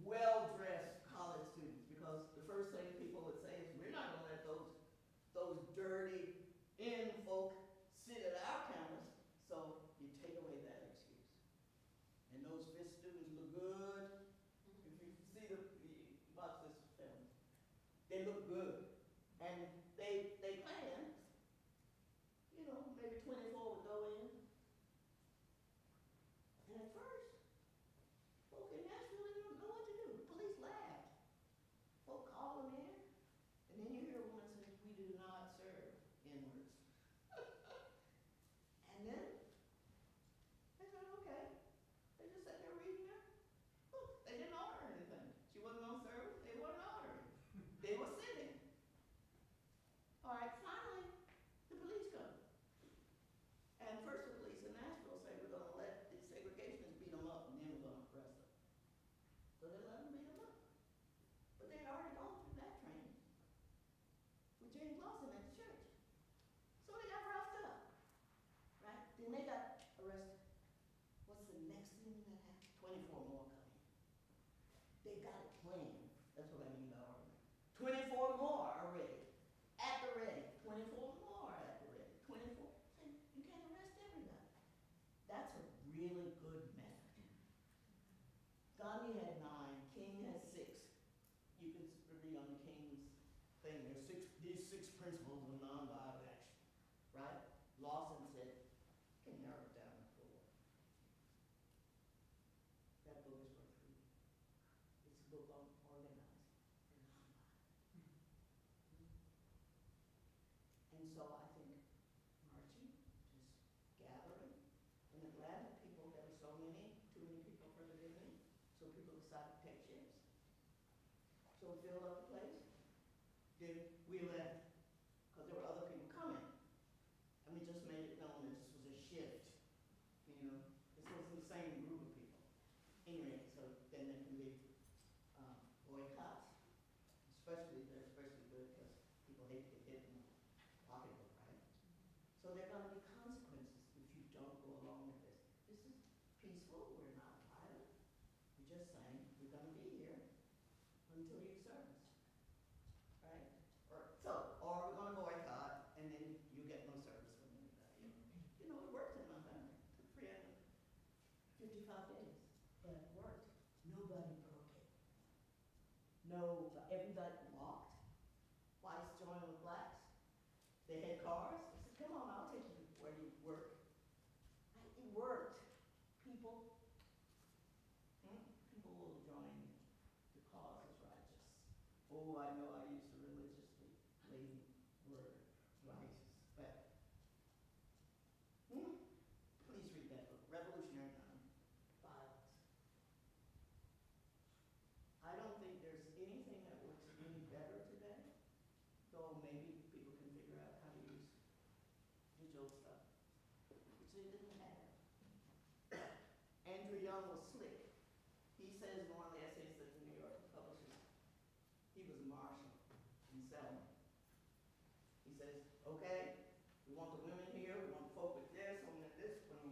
Speaker 3: well-dressed college students, because the first thing people would say is, we're not gonna let those dirty in folk sit at our campus, so you take away that excuse. And those Fisk students look good. If you see watch this film, they look good. And they plan, maybe 24 would go in. And at first, folk in Nashville didn't know what to do. The police laughed. Folk called them in, and then you hear a woman say, we do not serve N-words. And then they said, okay. They just sat there reading their book. They didn't order anything. She wasn't on service. They wasn't ordering. They were sitting. All right, finally, the police come. And first the police in Nashville say, we're going to let the segregationists beat them up, and then we're going to arrest them. So they let them beat them up. But they had already gone through that training with James Lawson at the church. So they got roughed up, right? Then they got arrested. What's the next thing that happened? 24 more come in. They got it planned. That's what I mean by organizing. 24 more are ready. At the ready. 24 more at the ready. 24. You can't arrest everybody. That's a really good method. Gandhi had 9. King has 6. You can read on the King's thing. There's these 6 principles of nonviolent action, right? Lawson said, can narrow it down to 4. That book is worth reading. It's a book on organizing for nonviolence. And so I think marching, just gathering. In Atlanta, there were too many people for the evening, so people decided to take shifts. So we filled up the place. Then we left, because there were other people coming. And we just made it known that this was a shift. This wasn't the same group of people. Anyway, so then there can be boycotts. They're especially good because people hate to get hit in the pocketbook, right? So there are going to be consequences if you don't go along with this. This is peaceful. We're not violent. We're just saying we're going to be here until you serve us, right? Or we're going to boycott, and then you get no service from anybody. It worked in my family. It took 355 days, but it worked. Nobody broke it. No, everybody walked. Whites joined with blacks. They had cars. I said, come on, I'll take you where you work. It worked. People will join the cause is righteous. Oh, I know I used a religiously laden word, righteous, but please read that book, Revolutionary Nonviolence. I don't think there's anything that works any better today, though maybe people can figure out how to use digital stuff, which they didn't have. Andrew Young was slick. He says in one of the essays that the New Yorker publishes, he was Marshall in Selma. He says, okay, we want the women here, we want the folk with this, women with this, women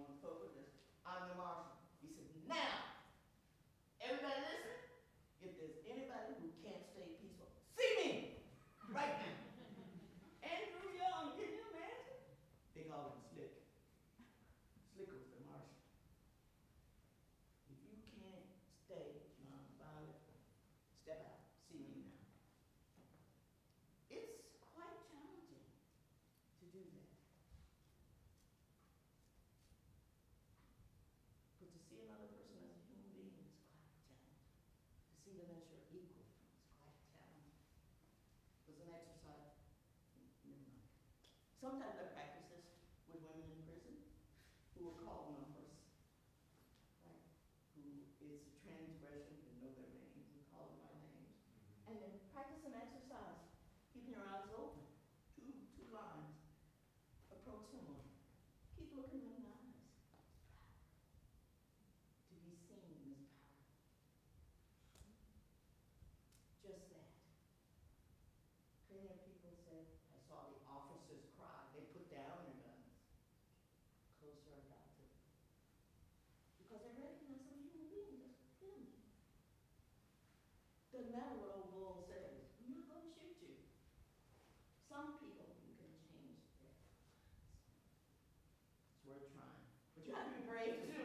Speaker 3: Sometimes I practice this with women in prison who are called numbers, right? Who is a transgression, you know their names, we call them by names. And then practice an exercise, keeping your eyes open, two lines. Approach someone, keep looking them in the eyes. To be seen is powerful. Just that. Plenty of people said, I saw the officers cry. They put down their guns. Closer I got to them. Because I recognize I'm a human being just like them. Doesn't matter what old bull says. I'm not going to shoot you. Some people you can change their minds. It's worth trying. But you have to be brave to do